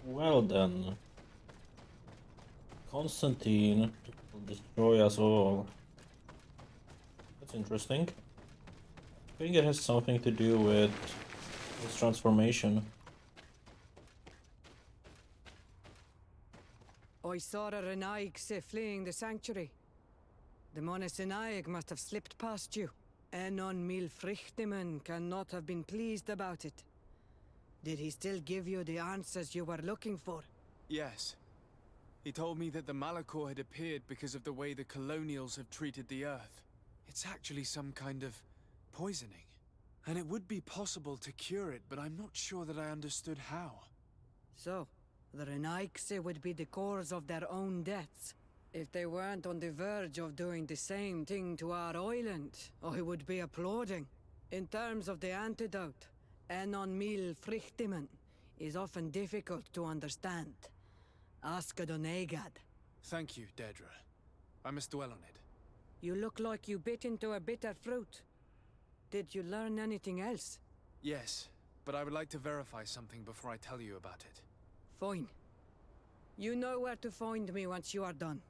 Well then. Constantine will destroy us all. That's interesting. I think it has something to do with his transformation. I saw a Renaigse fleeing the sanctuary. The Monesenaig must have slipped past you. Enon Mil Frichtimen cannot have been pleased about it. Did he still give you the answers you were looking for? Yes. He told me that the Malachor had appeared because of the way the colonials have treated the Earth. It's actually some kind of poisoning. And it would be possible to cure it, but I'm not sure that I understood how. So, the Renaigse would be the cause of their own deaths. If they weren't on the verge of doing the same thing to our island, I would be applauding. In terms of the antidote, Enon Mil Frichtimen is often difficult to understand. Ask Adonegad. Thank you, Dedra. I must dwell on it. You look like you bit into a bitter fruit. Did you learn anything else? Yes, but I would like to verify something before I tell you about it. Fine. You know where to find me once you are done.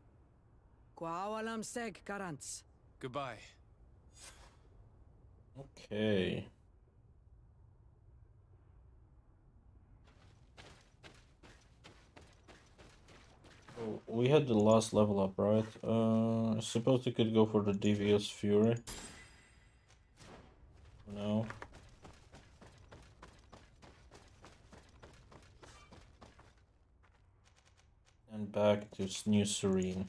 Quawalam seg, Karants. Goodbye. Okay. So we had the last level up, right? I suppose we could go for the Devious Fury. No. And back to New Serene.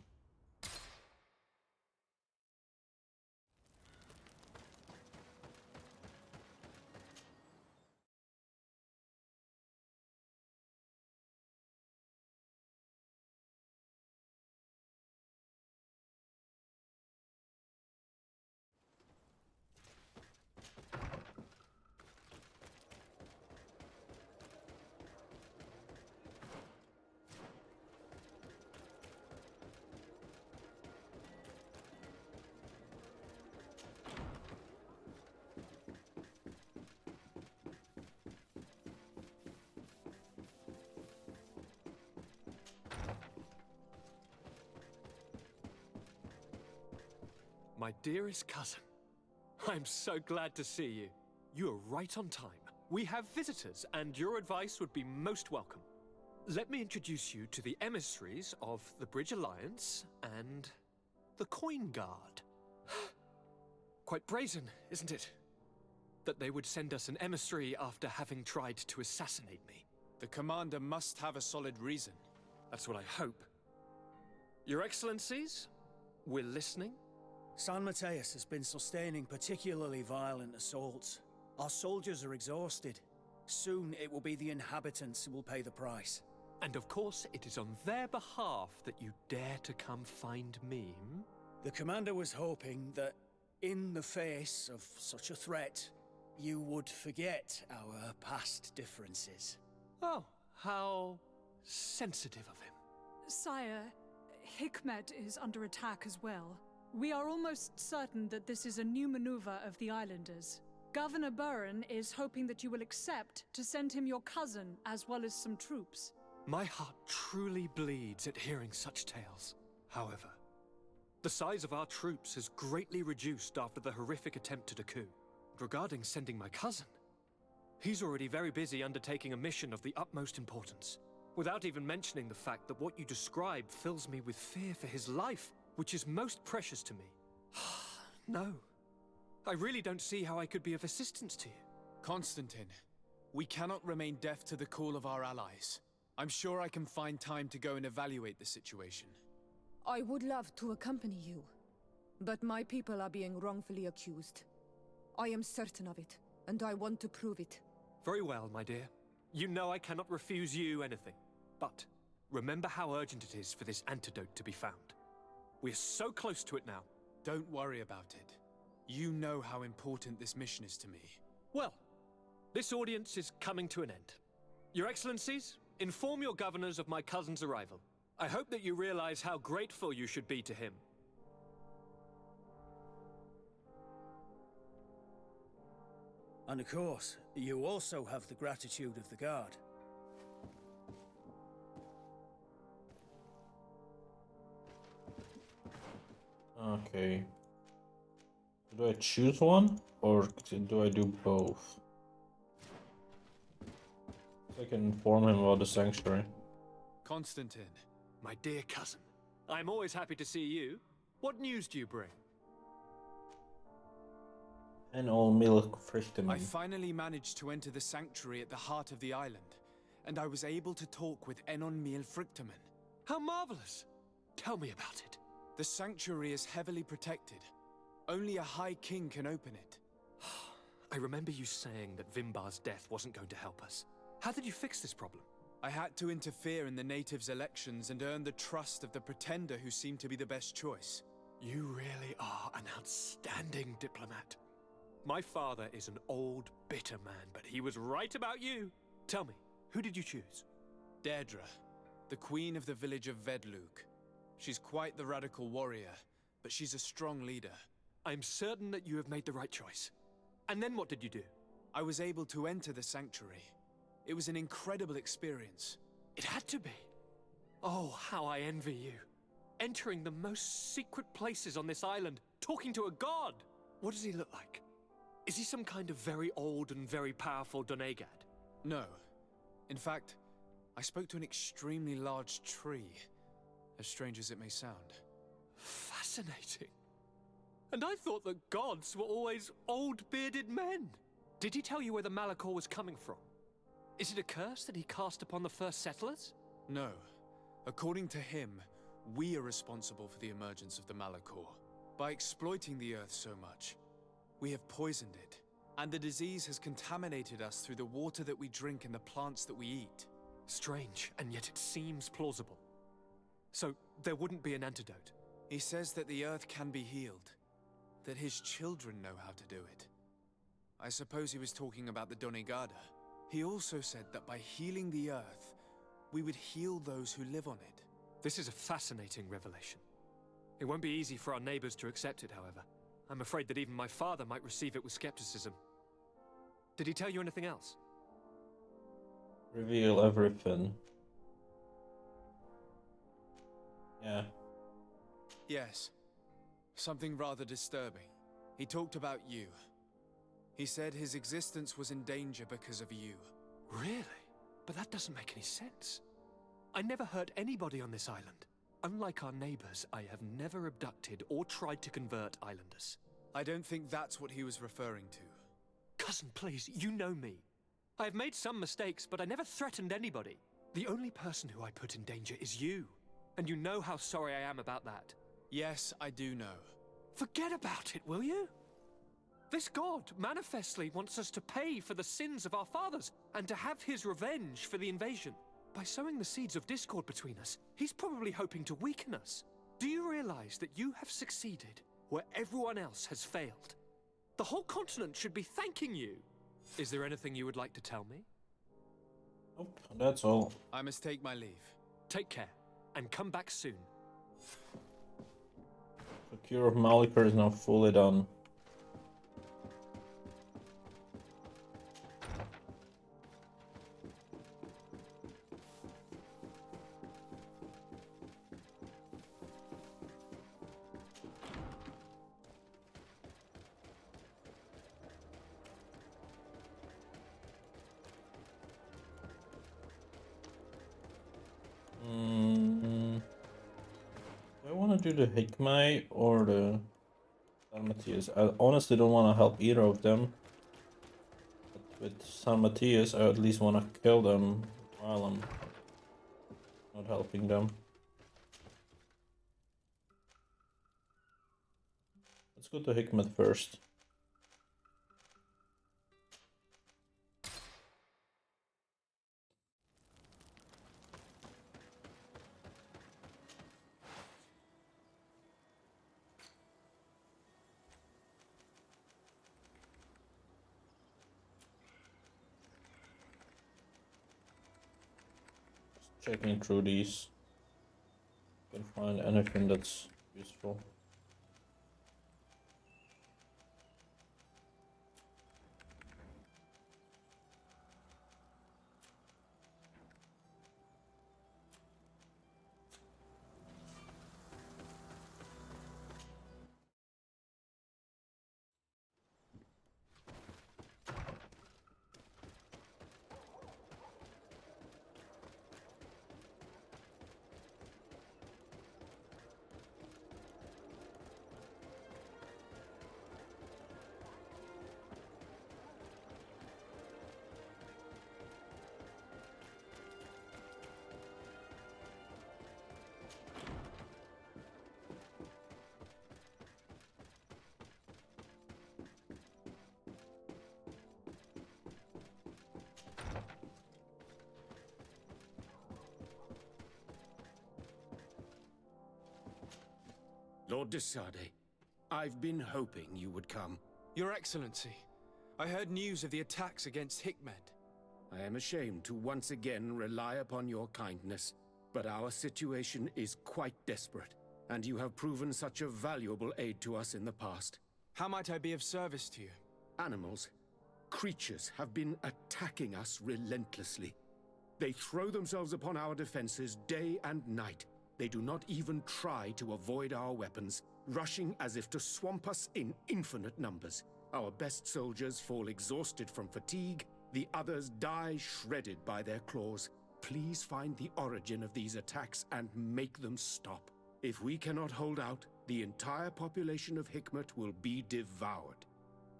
My dearest cousin, I'm so glad to see you. You are right on time. We have visitors, and your advice would be most welcome. Let me introduce you to the emissaries of the Bridge Alliance and the Coin Guard. Quite brazen, isn't it? That they would send us an emissary after having tried to assassinate me. The commander must have a solid reason. That's what I hope. Your Excellencies, we're listening. San Mateus has been sustaining particularly violent assaults. Our soldiers are exhausted. Soon it will be the inhabitants who will pay the price. And of course, it is on their behalf that you dare to come find me. The commander was hoping that, in the face of such a threat, you would forget our past differences. Oh, how sensitive of him. Sire, Hikmet is under attack as well. We are almost certain that this is a new maneuver of the Islanders. Governor Burren is hoping that you will accept to send him your cousin as well as some troops. My heart truly bleeds at hearing such tales. However, the size of our troops has greatly reduced after the horrific attempt at a coup. Regarding sending my cousin, he's already very busy undertaking a mission of the utmost importance, without even mentioning the fact that what you described fills me with fear for his life, which is most precious to me. No. I really don't see how I could be of assistance to you. Constantine, we cannot remain deaf to the call of our allies. I'm sure I can find time to go and evaluate the situation. I would love to accompany you, but my people are being wrongfully accused. I am certain of it, and I want to prove it. Very well, my dear. You know I cannot refuse you anything. But remember how urgent it is for this antidote to be found. We're so close to it now. Don't worry about it. You know how important this mission is to me. Well, this audience is coming to an end. Your Excellencies, inform your governors of my cousin's arrival. I hope that you realize how grateful you should be to him. And of course, you also have the gratitude of the Guard. Okay. Do I choose one or do I do both? So I can inform him about the sanctuary. Constantine. My dear cousin, I'm always happy to see you. What news do you bring? And all milk frichten. I finally managed to enter the sanctuary at the heart of the island, and I was able to talk with Enon Miel Frictamen. How marvelous! Tell me about it. The sanctuary is heavily protected. Only a High King can open it. I remember you saying that Vimbar's death wasn't going to help us. How did you fix this problem? I had to interfere in the natives' elections and earn the trust of the pretender who seemed to be the best choice. You really are an outstanding diplomat. My father is an old, bitter man, but he was right about you. Tell me, who did you choose? Deirdre, the queen of the village of Vedluk. She's quite the radical warrior, but she's a strong leader. I'm certain that you have made the right choice. And then what did you do? I was able to enter the sanctuary. It was an incredible experience. It had to be. Oh, how I envy you. Entering the most secret places on this island, talking to a god. What does he look like? Is he some kind of very old and very powerful Donegad? No. In fact, I spoke to an extremely large tree, as strange as it may sound. Fascinating. And I thought that gods were always old, bearded men. Did he tell you where the Malachor was coming from? Is it a curse that he cast upon the first settlers? No. According to him, we are responsible for the emergence of the Malachor. By exploiting the earth so much, we have poisoned it, and the disease has contaminated us through the water that we drink and the plants that we eat. Strange, and yet it seems plausible. So, there wouldn't be an antidote? He says that the earth can be healed, that his children know how to do it. I suppose he was talking about the Donegada. He also said that by healing the earth, we would heal those who live on it. This is a fascinating revelation. It won't be easy for our neighbors to accept it, however. I'm afraid that even my father might receive it with skepticism. Did he tell you anything else? Reveal everything. Yeah. Yes. Something rather disturbing. He talked about you. He said his existence was in danger because of you. Really? But that doesn't make any sense. I never hurt anybody on this island. Unlike our neighbors, I have never abducted or tried to convert islanders. I don't think that's what he was referring to. Cousin, please, you know me. I have made some mistakes, but I never threatened anybody. The only person who I put in danger is you. And you know how sorry I am about that. Yes, I do know. Forget about it, will you? This god manifestly wants us to pay for the sins of our fathers and to have his revenge for the invasion. By sowing the seeds of discord between us, he's probably hoping to weaken us. Do you realize that you have succeeded where everyone else has failed? The whole continent should be thanking you. Is there anything you would like to tell me? Nope, that's all. I must take my leave. Take care, and come back soon. The cure of Malachor is now fully done. Do the Hikmai or the San Matthias? I honestly don't want to help either of them. But with San Matthias, I at least want to kill them while I'm not helping them. Let's go to Hikmet first. Checking through these. Can find anything that's useful. Lord de Sade, I've been hoping you would come. Your Excellency, I heard news of the attacks against Hikmet. I am ashamed to once again rely upon your kindness, but our situation is quite desperate, and you have proven such a valuable aid to us in the past. How might I be of service to you? Animals, creatures have been attacking us relentlessly. They throw themselves upon our defenses day and night. They do not even try to avoid our weapons, rushing as if to swamp us in infinite numbers. Our best soldiers fall exhausted from fatigue, the others die shredded by their claws. Please find the origin of these attacks and make them stop. If we cannot hold out, the entire population of Hikmet will be devoured.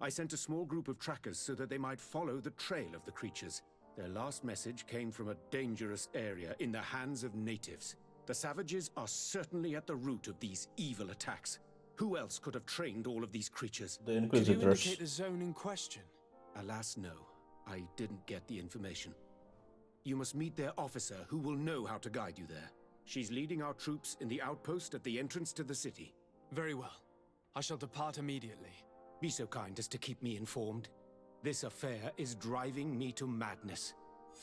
I sent a small group of trackers so that they might follow the trail of the creatures. Their last message came from a dangerous area in the hands of natives. The savages are certainly at the root of these evil attacks. Who else could have trained all of these creatures? The Could you Inquisitors. indicate the zone in question? Alas, no. I didn't get the information. You must meet their officer, who will know how to guide you there. She's leading our troops in the outpost at the entrance to the city. Very well. I shall depart immediately. Be so kind as to keep me informed. This affair is driving me to madness.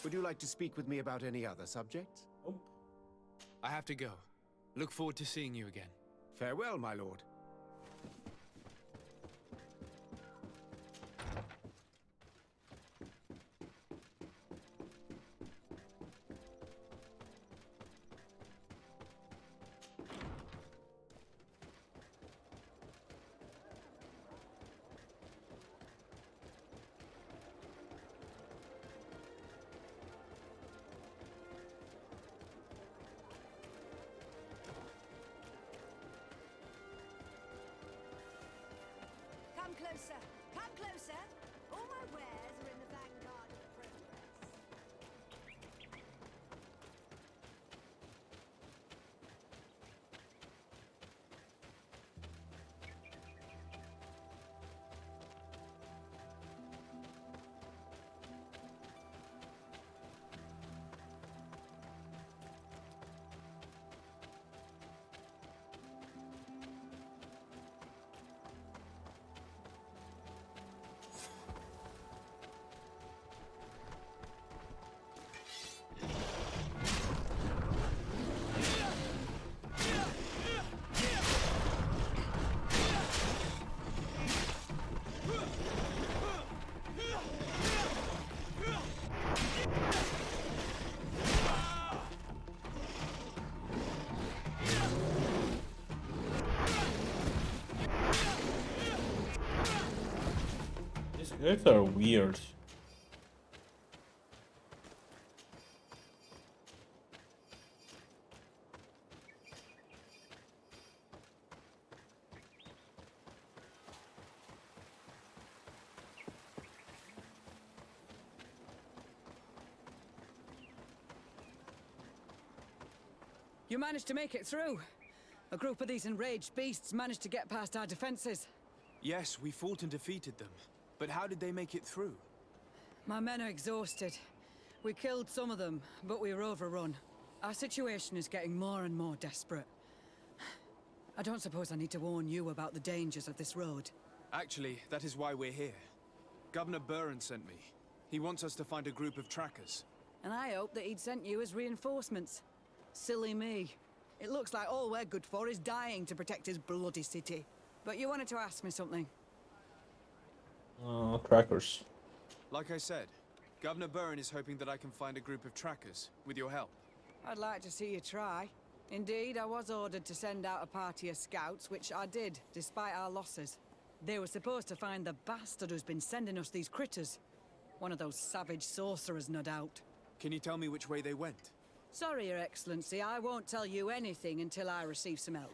Would you like to speak with me about any other subjects? Nope. I have to go. Look forward to seeing you again. Farewell, my lord. Come closer! Come closer! All my wares are in the vanguard of progress. These guys are weird. You managed to make it through. A group of these enraged beasts managed to get past our defenses. Yes, we fought and defeated them. But how did they make it through? My men are exhausted. We killed some of them, but we were overrun. Our situation is getting more and more desperate. I don't suppose I need to warn you about the dangers of this road. Actually, that is why we're here. Governor Burren sent me. He wants us to find a group of trackers. And I hope that he'd sent you as reinforcements. Silly me. It looks like all we're good for is dying to protect his bloody city. But you wanted to ask me something. Trackers. Like I said, Governor Burren is hoping that I can find a group of trackers, with your help. I'd like to see you try. Indeed, I was ordered to send out a party of scouts, which I did, despite our losses. They were supposed to find the bastard who's been sending us these critters. One of those savage sorcerers, no doubt. Can you tell me which way they went? Sorry, Your Excellency, I won't tell you anything until I receive some help.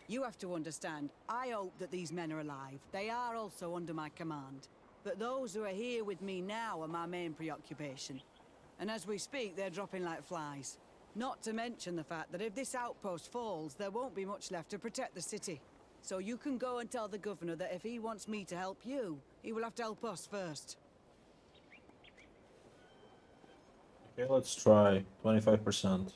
You have to understand, I hope that these men are alive. They are also under my command. But those who are here with me now are my main preoccupation. And as we speak, they're dropping like flies. Not to mention the fact that if this outpost falls, there won't be much left to protect the city. So you can go and tell the governor that if he wants me to help you, he will have to help us first. Okay, let's try 25%.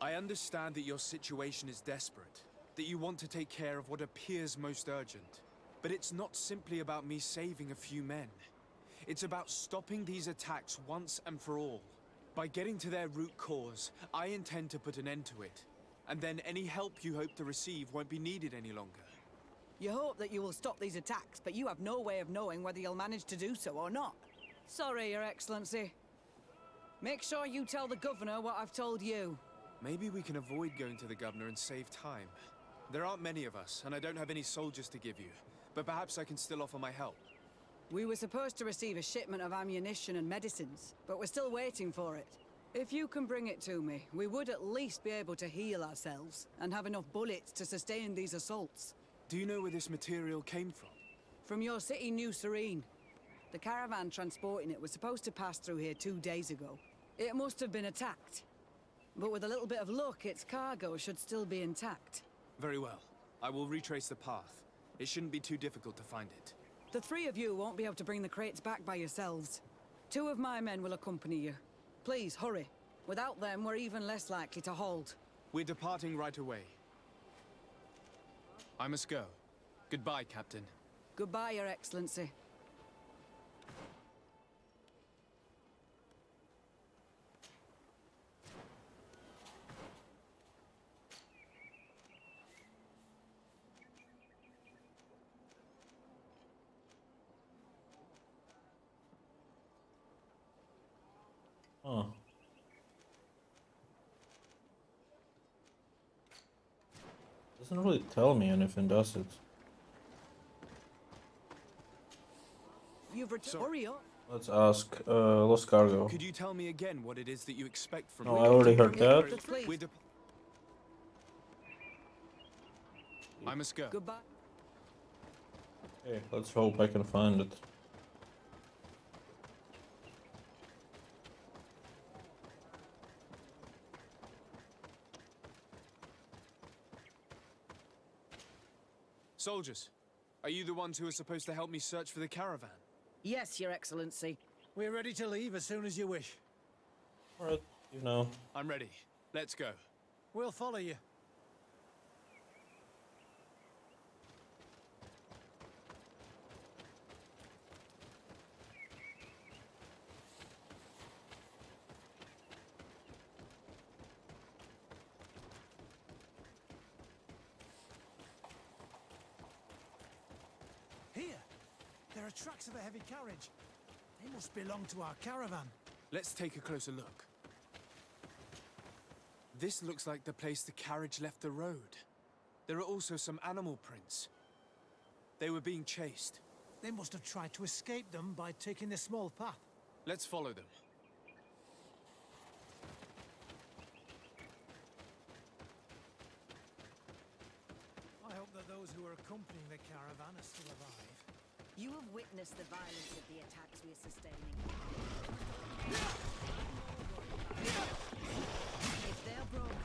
I I understand that your situation is desperate, that you want to take care of what appears most urgent. But it's not simply about me saving a few men. It's about stopping these attacks once and for all. By getting to their root cause, I intend to put an end to it. And then any help you hope to receive won't be needed any longer. You hope that you will stop these attacks, but you have no way of knowing whether you'll manage to do so or not. Sorry, Your Excellency. Make sure you tell the governor what I've told you. Maybe we can avoid going to the governor and save time. There aren't many of us, and I don't have any soldiers to give you. But perhaps I can still offer my help. We were supposed to receive a shipment of ammunition and medicines, but we're still waiting for it. If you can bring it to me, we would at least be able to heal ourselves and have enough bullets to sustain these assaults. Do you know where this material came from? From your city, New Serene. The caravan transporting it was supposed to pass through here 2 days ago. It must have been attacked. But with a little bit of luck, its cargo should still be intact. Very well. I will retrace the path. It shouldn't be too difficult to find it. The 3 of you won't be able to bring the crates back by yourselves. 2 of my men will accompany you. Please, hurry. Without them, we're even less likely to hold. We're departing right away. I must go. Goodbye, Captain. Goodbye, Your Excellency. Huh. Doesn't really tell me anything, does it? You've returned. Hurry up. Let's ask Lost Cargo. Could you tell me again what it is that you expect from No, me? I already heard that. I must go. Goodbye. Okay, let's hope I can find it. Soldiers, are you the ones who are supposed to help me search for the caravan? Yes, Your Excellency. We're ready to leave as soon as you wish. Alright, you know. I'm ready. Let's go. We'll follow you. Here! There are tracks of a heavy carriage. They must belong to our caravan. Let's take a closer look. This looks like the place the carriage left the road. There are also some animal prints. They were being chased. They must have tried to escape them by taking this small path. Let's follow them. I hope that those who are accompanying the caravan are still alive. You have witnessed the violence of the attacks we are sustaining. If they're broken...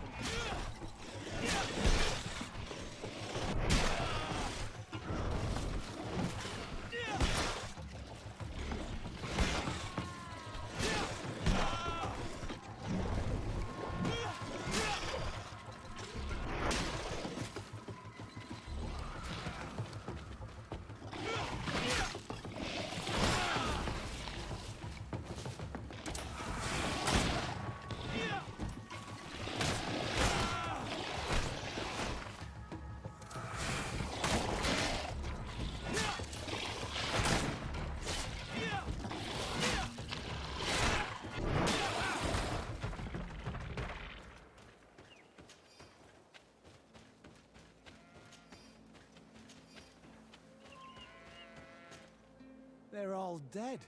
They're all dead.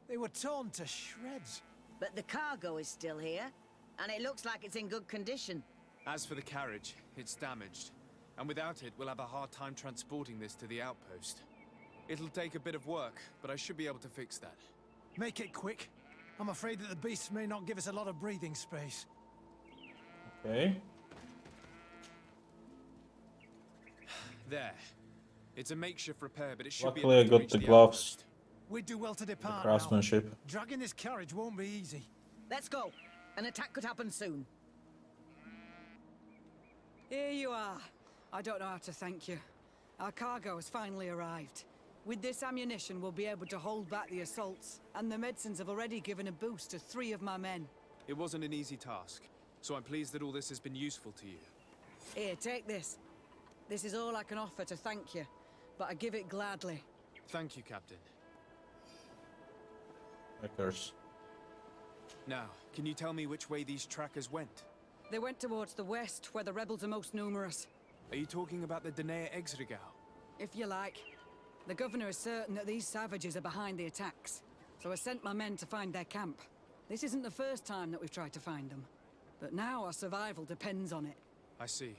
They were torn to shreds. But the cargo is still here, and it looks like it's in good condition. As for the carriage, it's damaged. And without it, we'll have a hard time transporting this to the outpost. It'll take a bit of work, but I should be able to fix that. Make it quick. I'm afraid that the beasts may not give us a lot of breathing space. Okay. There. It's a makeshift repair, but it should Luckily I be able to got reach the the gloves. outpost. We'd do well to The depart craftsmanship. now. Dragging this carriage won't be easy. Let's go. An attack could happen soon. Here you are. I don't know how to thank you. Our cargo has finally arrived. With this ammunition, we'll be able to hold back the assaults, and the medicines have already given a boost to 3 of my men. It wasn't an easy task, so I'm pleased that all this has been useful to you. Here, take this. This is all I can offer to thank you, but I give it gladly. Thank you, Captain. Hackers. Now, can you tell me which way these trackers went? They went towards the west, where the rebels are most numerous. Are you talking about the Denea Exregao? If you like. The governor is certain that these savages are behind the attacks, so I sent my men to find their camp. This isn't the first time that we've tried to find them, but now our survival depends on it. I see.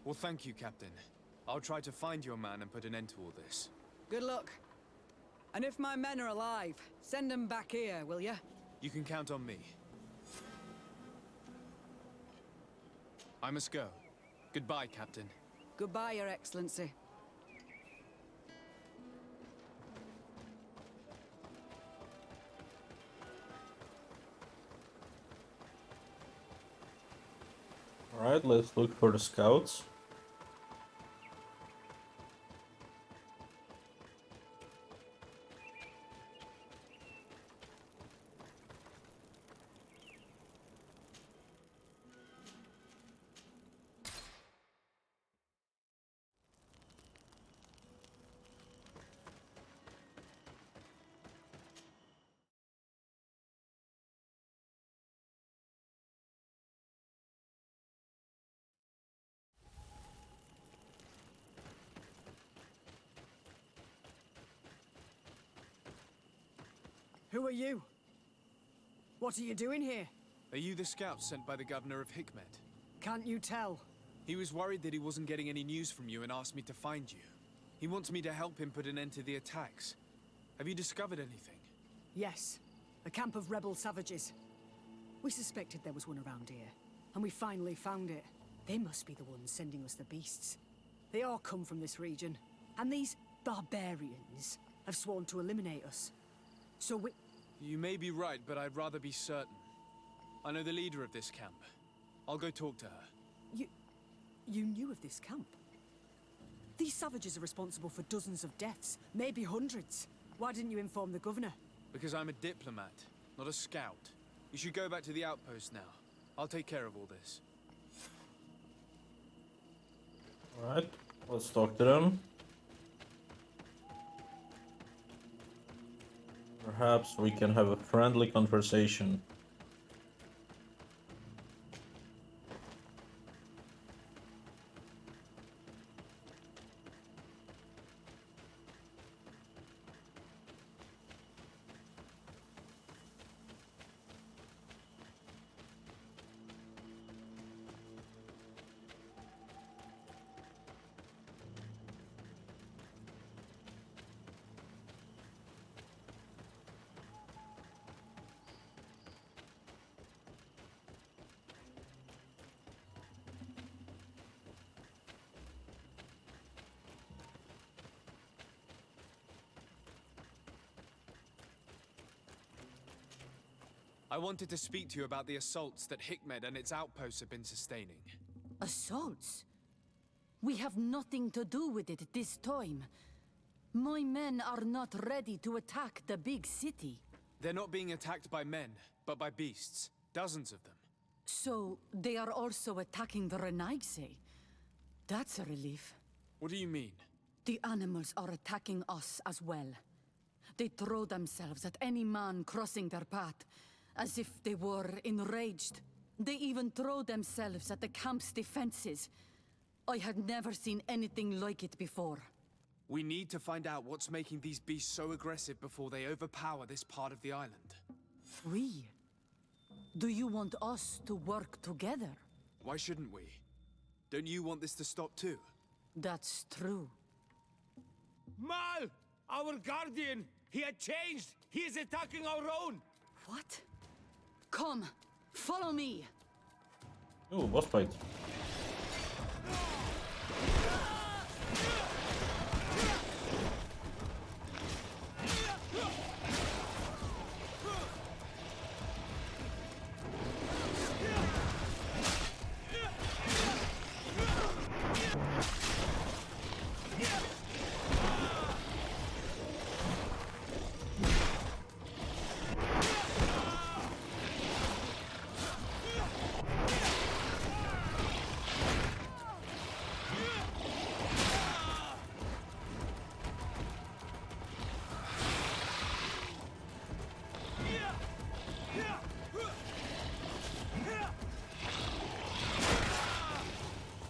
Well, thank you, Captain. I'll try to find your man and put an end to all this. Good luck. And if my men are alive, send them back here, will you? You can count on me. I must go. Goodbye, Captain. Goodbye, Your Excellency. Alright, let's look for the scouts. Who are you? What are you doing here? Are you the scout sent by the governor of Hikmet? Can't you tell? He was worried that he wasn't getting any news from you and asked me to find you. He wants me to help him put an end to the attacks. Have you discovered anything? Yes. A camp of rebel savages. We suspected there was one around here, and we finally found it. They must be the ones sending us the beasts. They all come from this region, and these barbarians have sworn to eliminate us. So we... You may be right, but I'd rather be certain. I know the leader of this camp. I'll go talk to her. You knew of this camp? These savages are responsible for dozens of deaths, maybe hundreds. Why didn't you inform the governor? Because I'm a diplomat, not a scout. You should go back to the outpost now. I'll take care of all this. Alright, let's talk to them. Perhaps we can have a friendly conversation. I wanted to speak to you about the assaults that Hikmet and its outposts have been sustaining. Assaults? We have nothing to do with it this time. My men are not ready to attack the big city. They're not being attacked by men, but by beasts. Dozens of them. So, they are also attacking the Renaigse. That's a relief. What do you mean? The animals are attacking us as well. They throw themselves at any man crossing their path, as if they were enraged. They even throw themselves at the camp's defenses. I had never seen anything like it before. We need to find out what's making these beasts so aggressive before they overpower this part of the island. We? Do you want us to work together? Why shouldn't we? Don't you want this to stop too? That's true. Mal! Our guardian! He had changed! He is attacking our own! What? Come, follow me! Ooh, boss fight.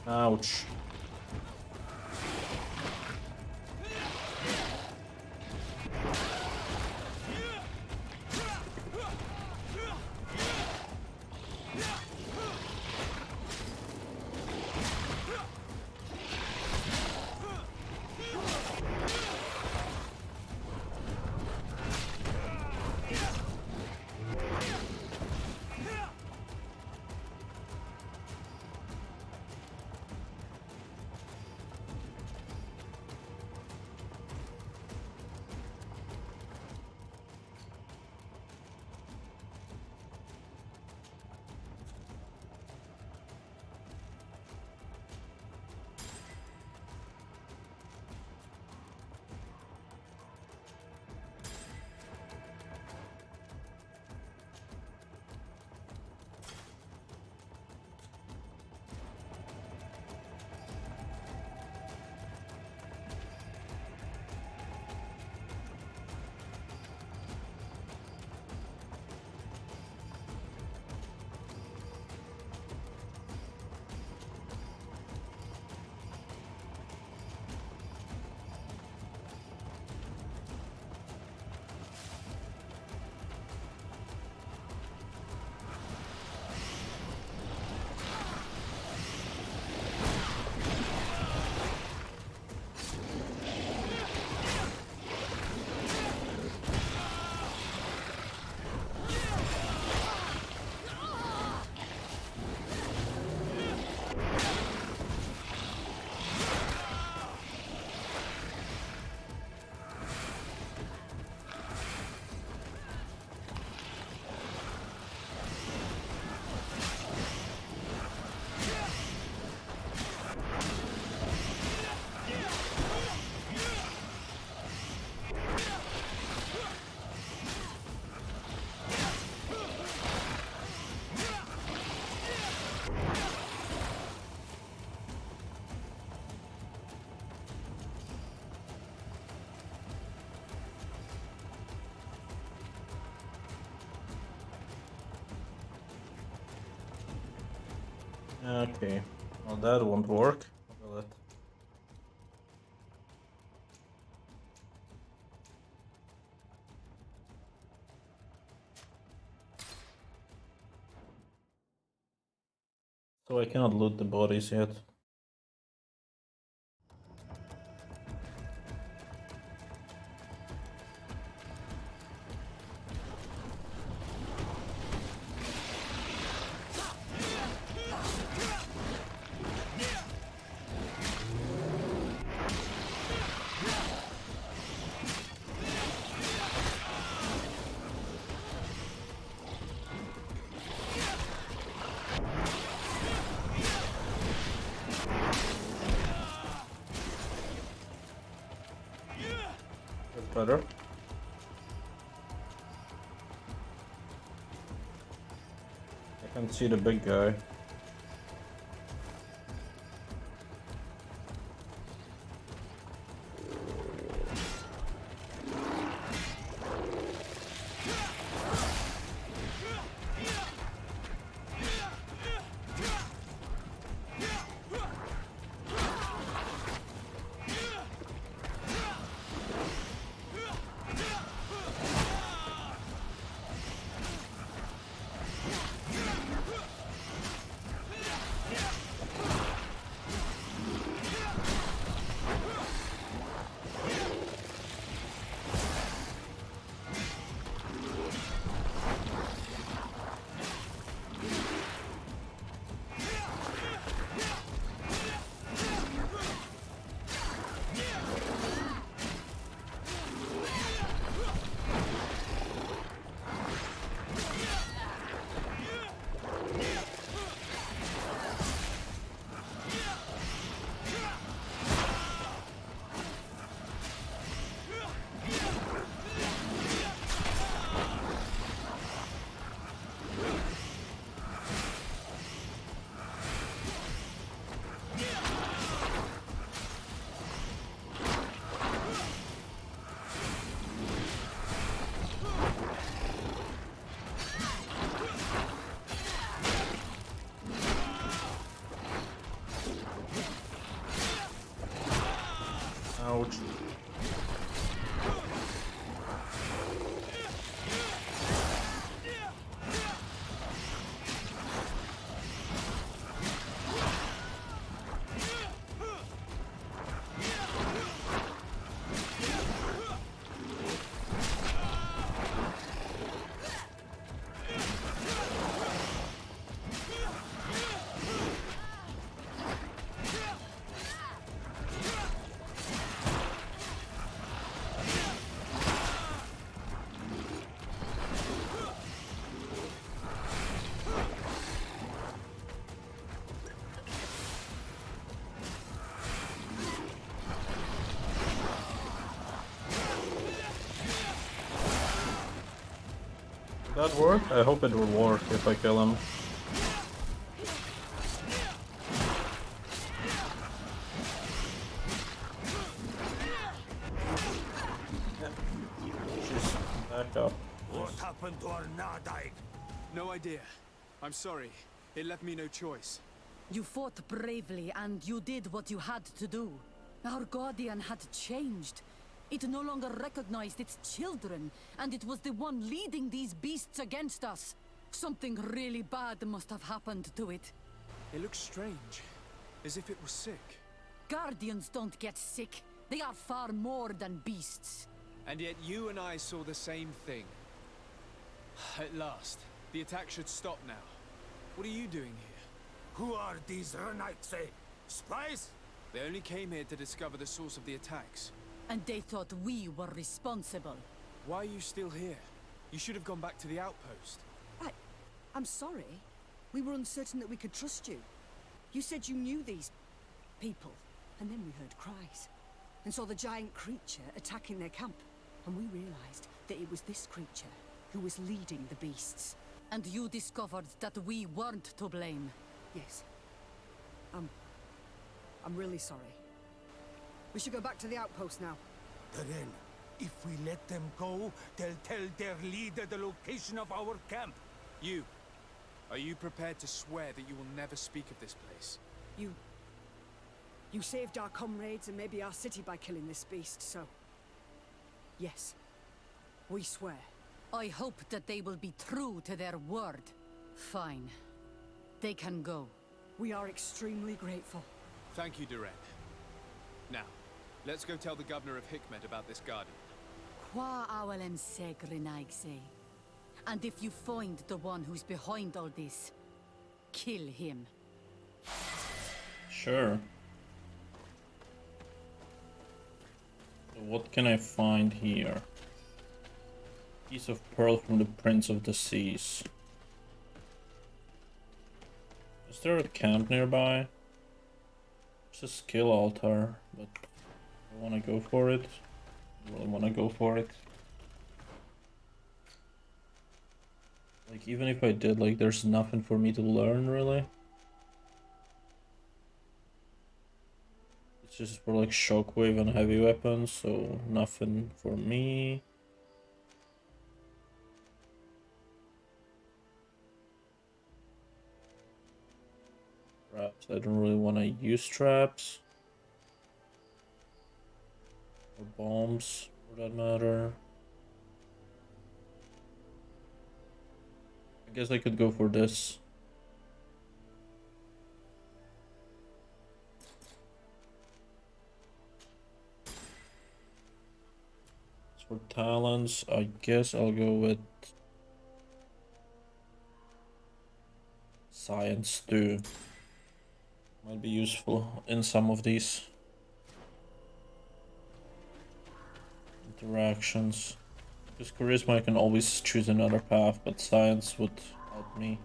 Ouch. Okay, well that won't work, will it? So I cannot loot the bodies yet. That's better. I can see the big guy. that work? I hope it will work if I kill him. She's back up. What happened to our Nadaig? No idea. I'm sorry. It left me no choice. You fought bravely and you did what you had to do. Our guardian had changed. It no longer recognized its children, and it was the one leading these beasts against us. Something really bad must have happened to it. It looks strange. As if it was sick. Guardians don't get sick. They are far more than beasts. And yet you and I saw the same thing. At last. The attack should stop now. What are you doing here? Who are these Renaitse? Spies? They only came here to discover the source of the attacks. And they thought we were responsible. Why are you still here? You should have gone back to the outpost. I'm sorry. We were uncertain that we could trust you. You said you knew these people, and then we heard cries, and saw the giant creature attacking their camp. And we realized that it was this creature who was leading the beasts. And you discovered that we weren't to blame. Yes. I'm really sorry. We should go back to the outpost now. Then, if we let them go, they'll tell their leader the location of our camp. You. Are you prepared to swear that you will never speak of this place? You saved our comrades and maybe our city by killing this beast, so... Yes. We swear. I hope that they will be true to their word. Fine. They can go. We are extremely grateful. Thank you, Duran. Now, let's go tell the governor of Hikmet about this guardian. Qua awalem segrenaigse. And if you find the one who's behind all this, kill him. Sure. So what can I find here? Piece of pearl from the Prince of the Seas. Is there a camp nearby? There's a skill altar, but I want to go for it. I really want to go for it. Like, even if I did, like, there's nothing for me to learn, really. It's just for, like, shockwave and heavy weapons, so nothing for me. Traps. I don't really want to use traps. Or bombs, for that matter. I guess I could go for this. As for talents, I guess I'll go with science too. Might be useful in some of these interactions. Because charisma, I can always choose another path, but science would help me.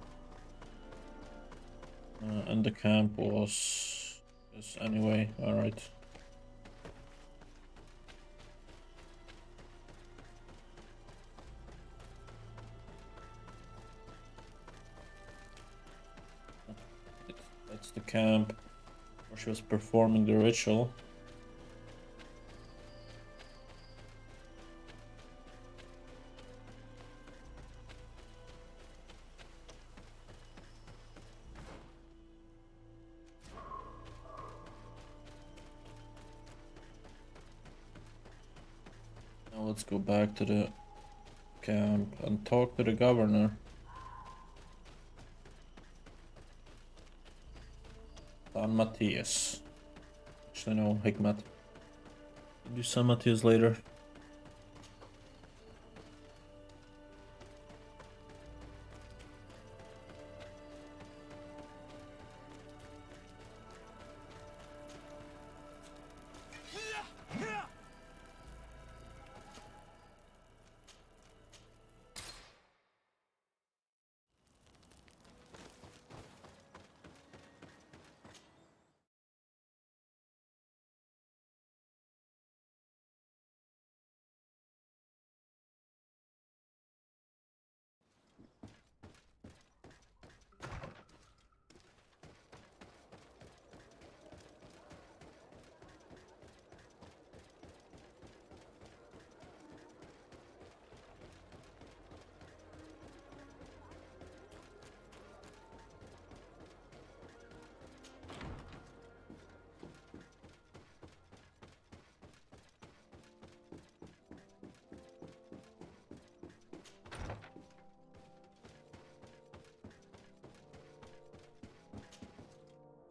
And the camp was this anyway. All right. That's the camp where she was performing the ritual. Now let's go back to the camp and talk to the governor. San Matthias. Actually, no, Hikmet. We'll do San Matthias later.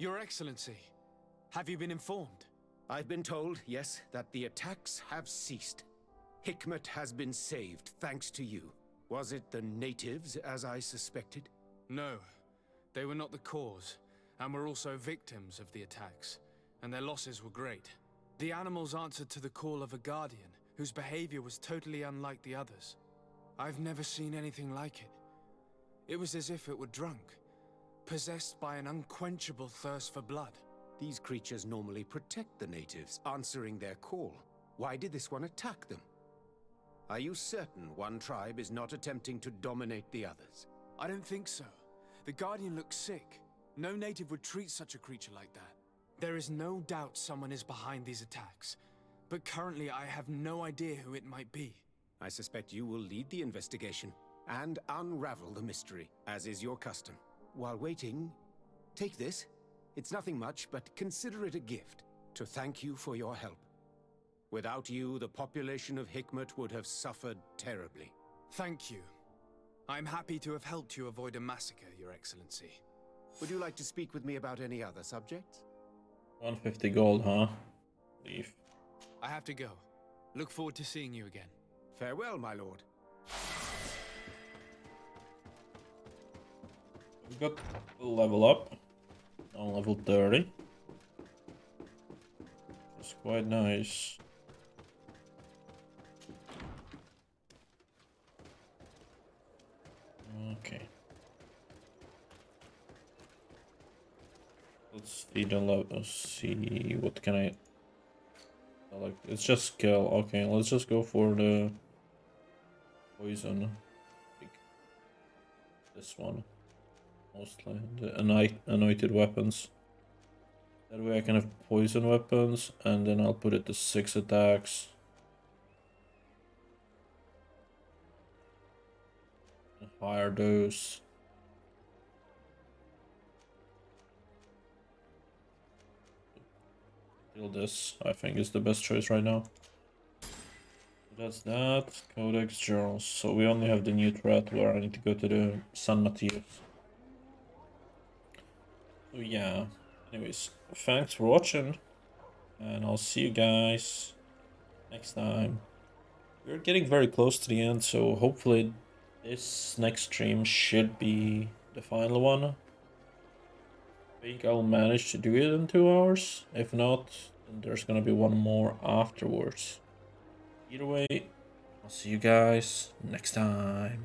Your Excellency, have you been informed? I've been told, yes, that the attacks have ceased. Hikmet has been saved, thanks to you. Was it the natives, as I suspected? No, they were not the cause, and were also victims of the attacks, and their losses were great. The animals answered to the call of a guardian, whose behavior was totally unlike the others. I've never seen anything like it. It was as if it were drunk, possessed by an unquenchable thirst for blood. These creatures normally protect the natives, answering their call. Why did this one attack them? Are you certain one tribe is not attempting to dominate the others? I don't think so. The Guardian looks sick. No native would treat such a creature like that. There is no doubt someone is behind these attacks, but currently I have no idea who it might be. I suspect you will lead the investigation and unravel the mystery, as is your custom. While waiting, take this. It's nothing much, but consider it a gift to thank you for your help. Without you, the population of Hikmet would have suffered terribly. Thank you. I'm happy to have helped you avoid a massacre, Your Excellency. Would you like to speak with me about any other subjects? 150 gold, huh? Leave. I have to go. Look forward to seeing you again. Farewell, my lord. We've got a level up on level 30. It's quite nice. Okay. Let's feed the level. See what can I select. It's just skill. Okay, let's just go for the poison. This one. Mostly the anointed weapons. That way I can have poison weapons, and then I'll put it to 6 attacks. And higher dose. Still this, I think, is the best choice right now. So that's that. Codex journals. So we only have the new threat where I need to go to the San Matthias. So yeah, anyways, thanks for watching, and I'll see you guys next time. We're getting very close to the end, so hopefully this next stream should be the final one. I think I'll manage to do it in 2 hours. If not, then there's gonna be one more afterwards. Either way, I'll see you guys next time.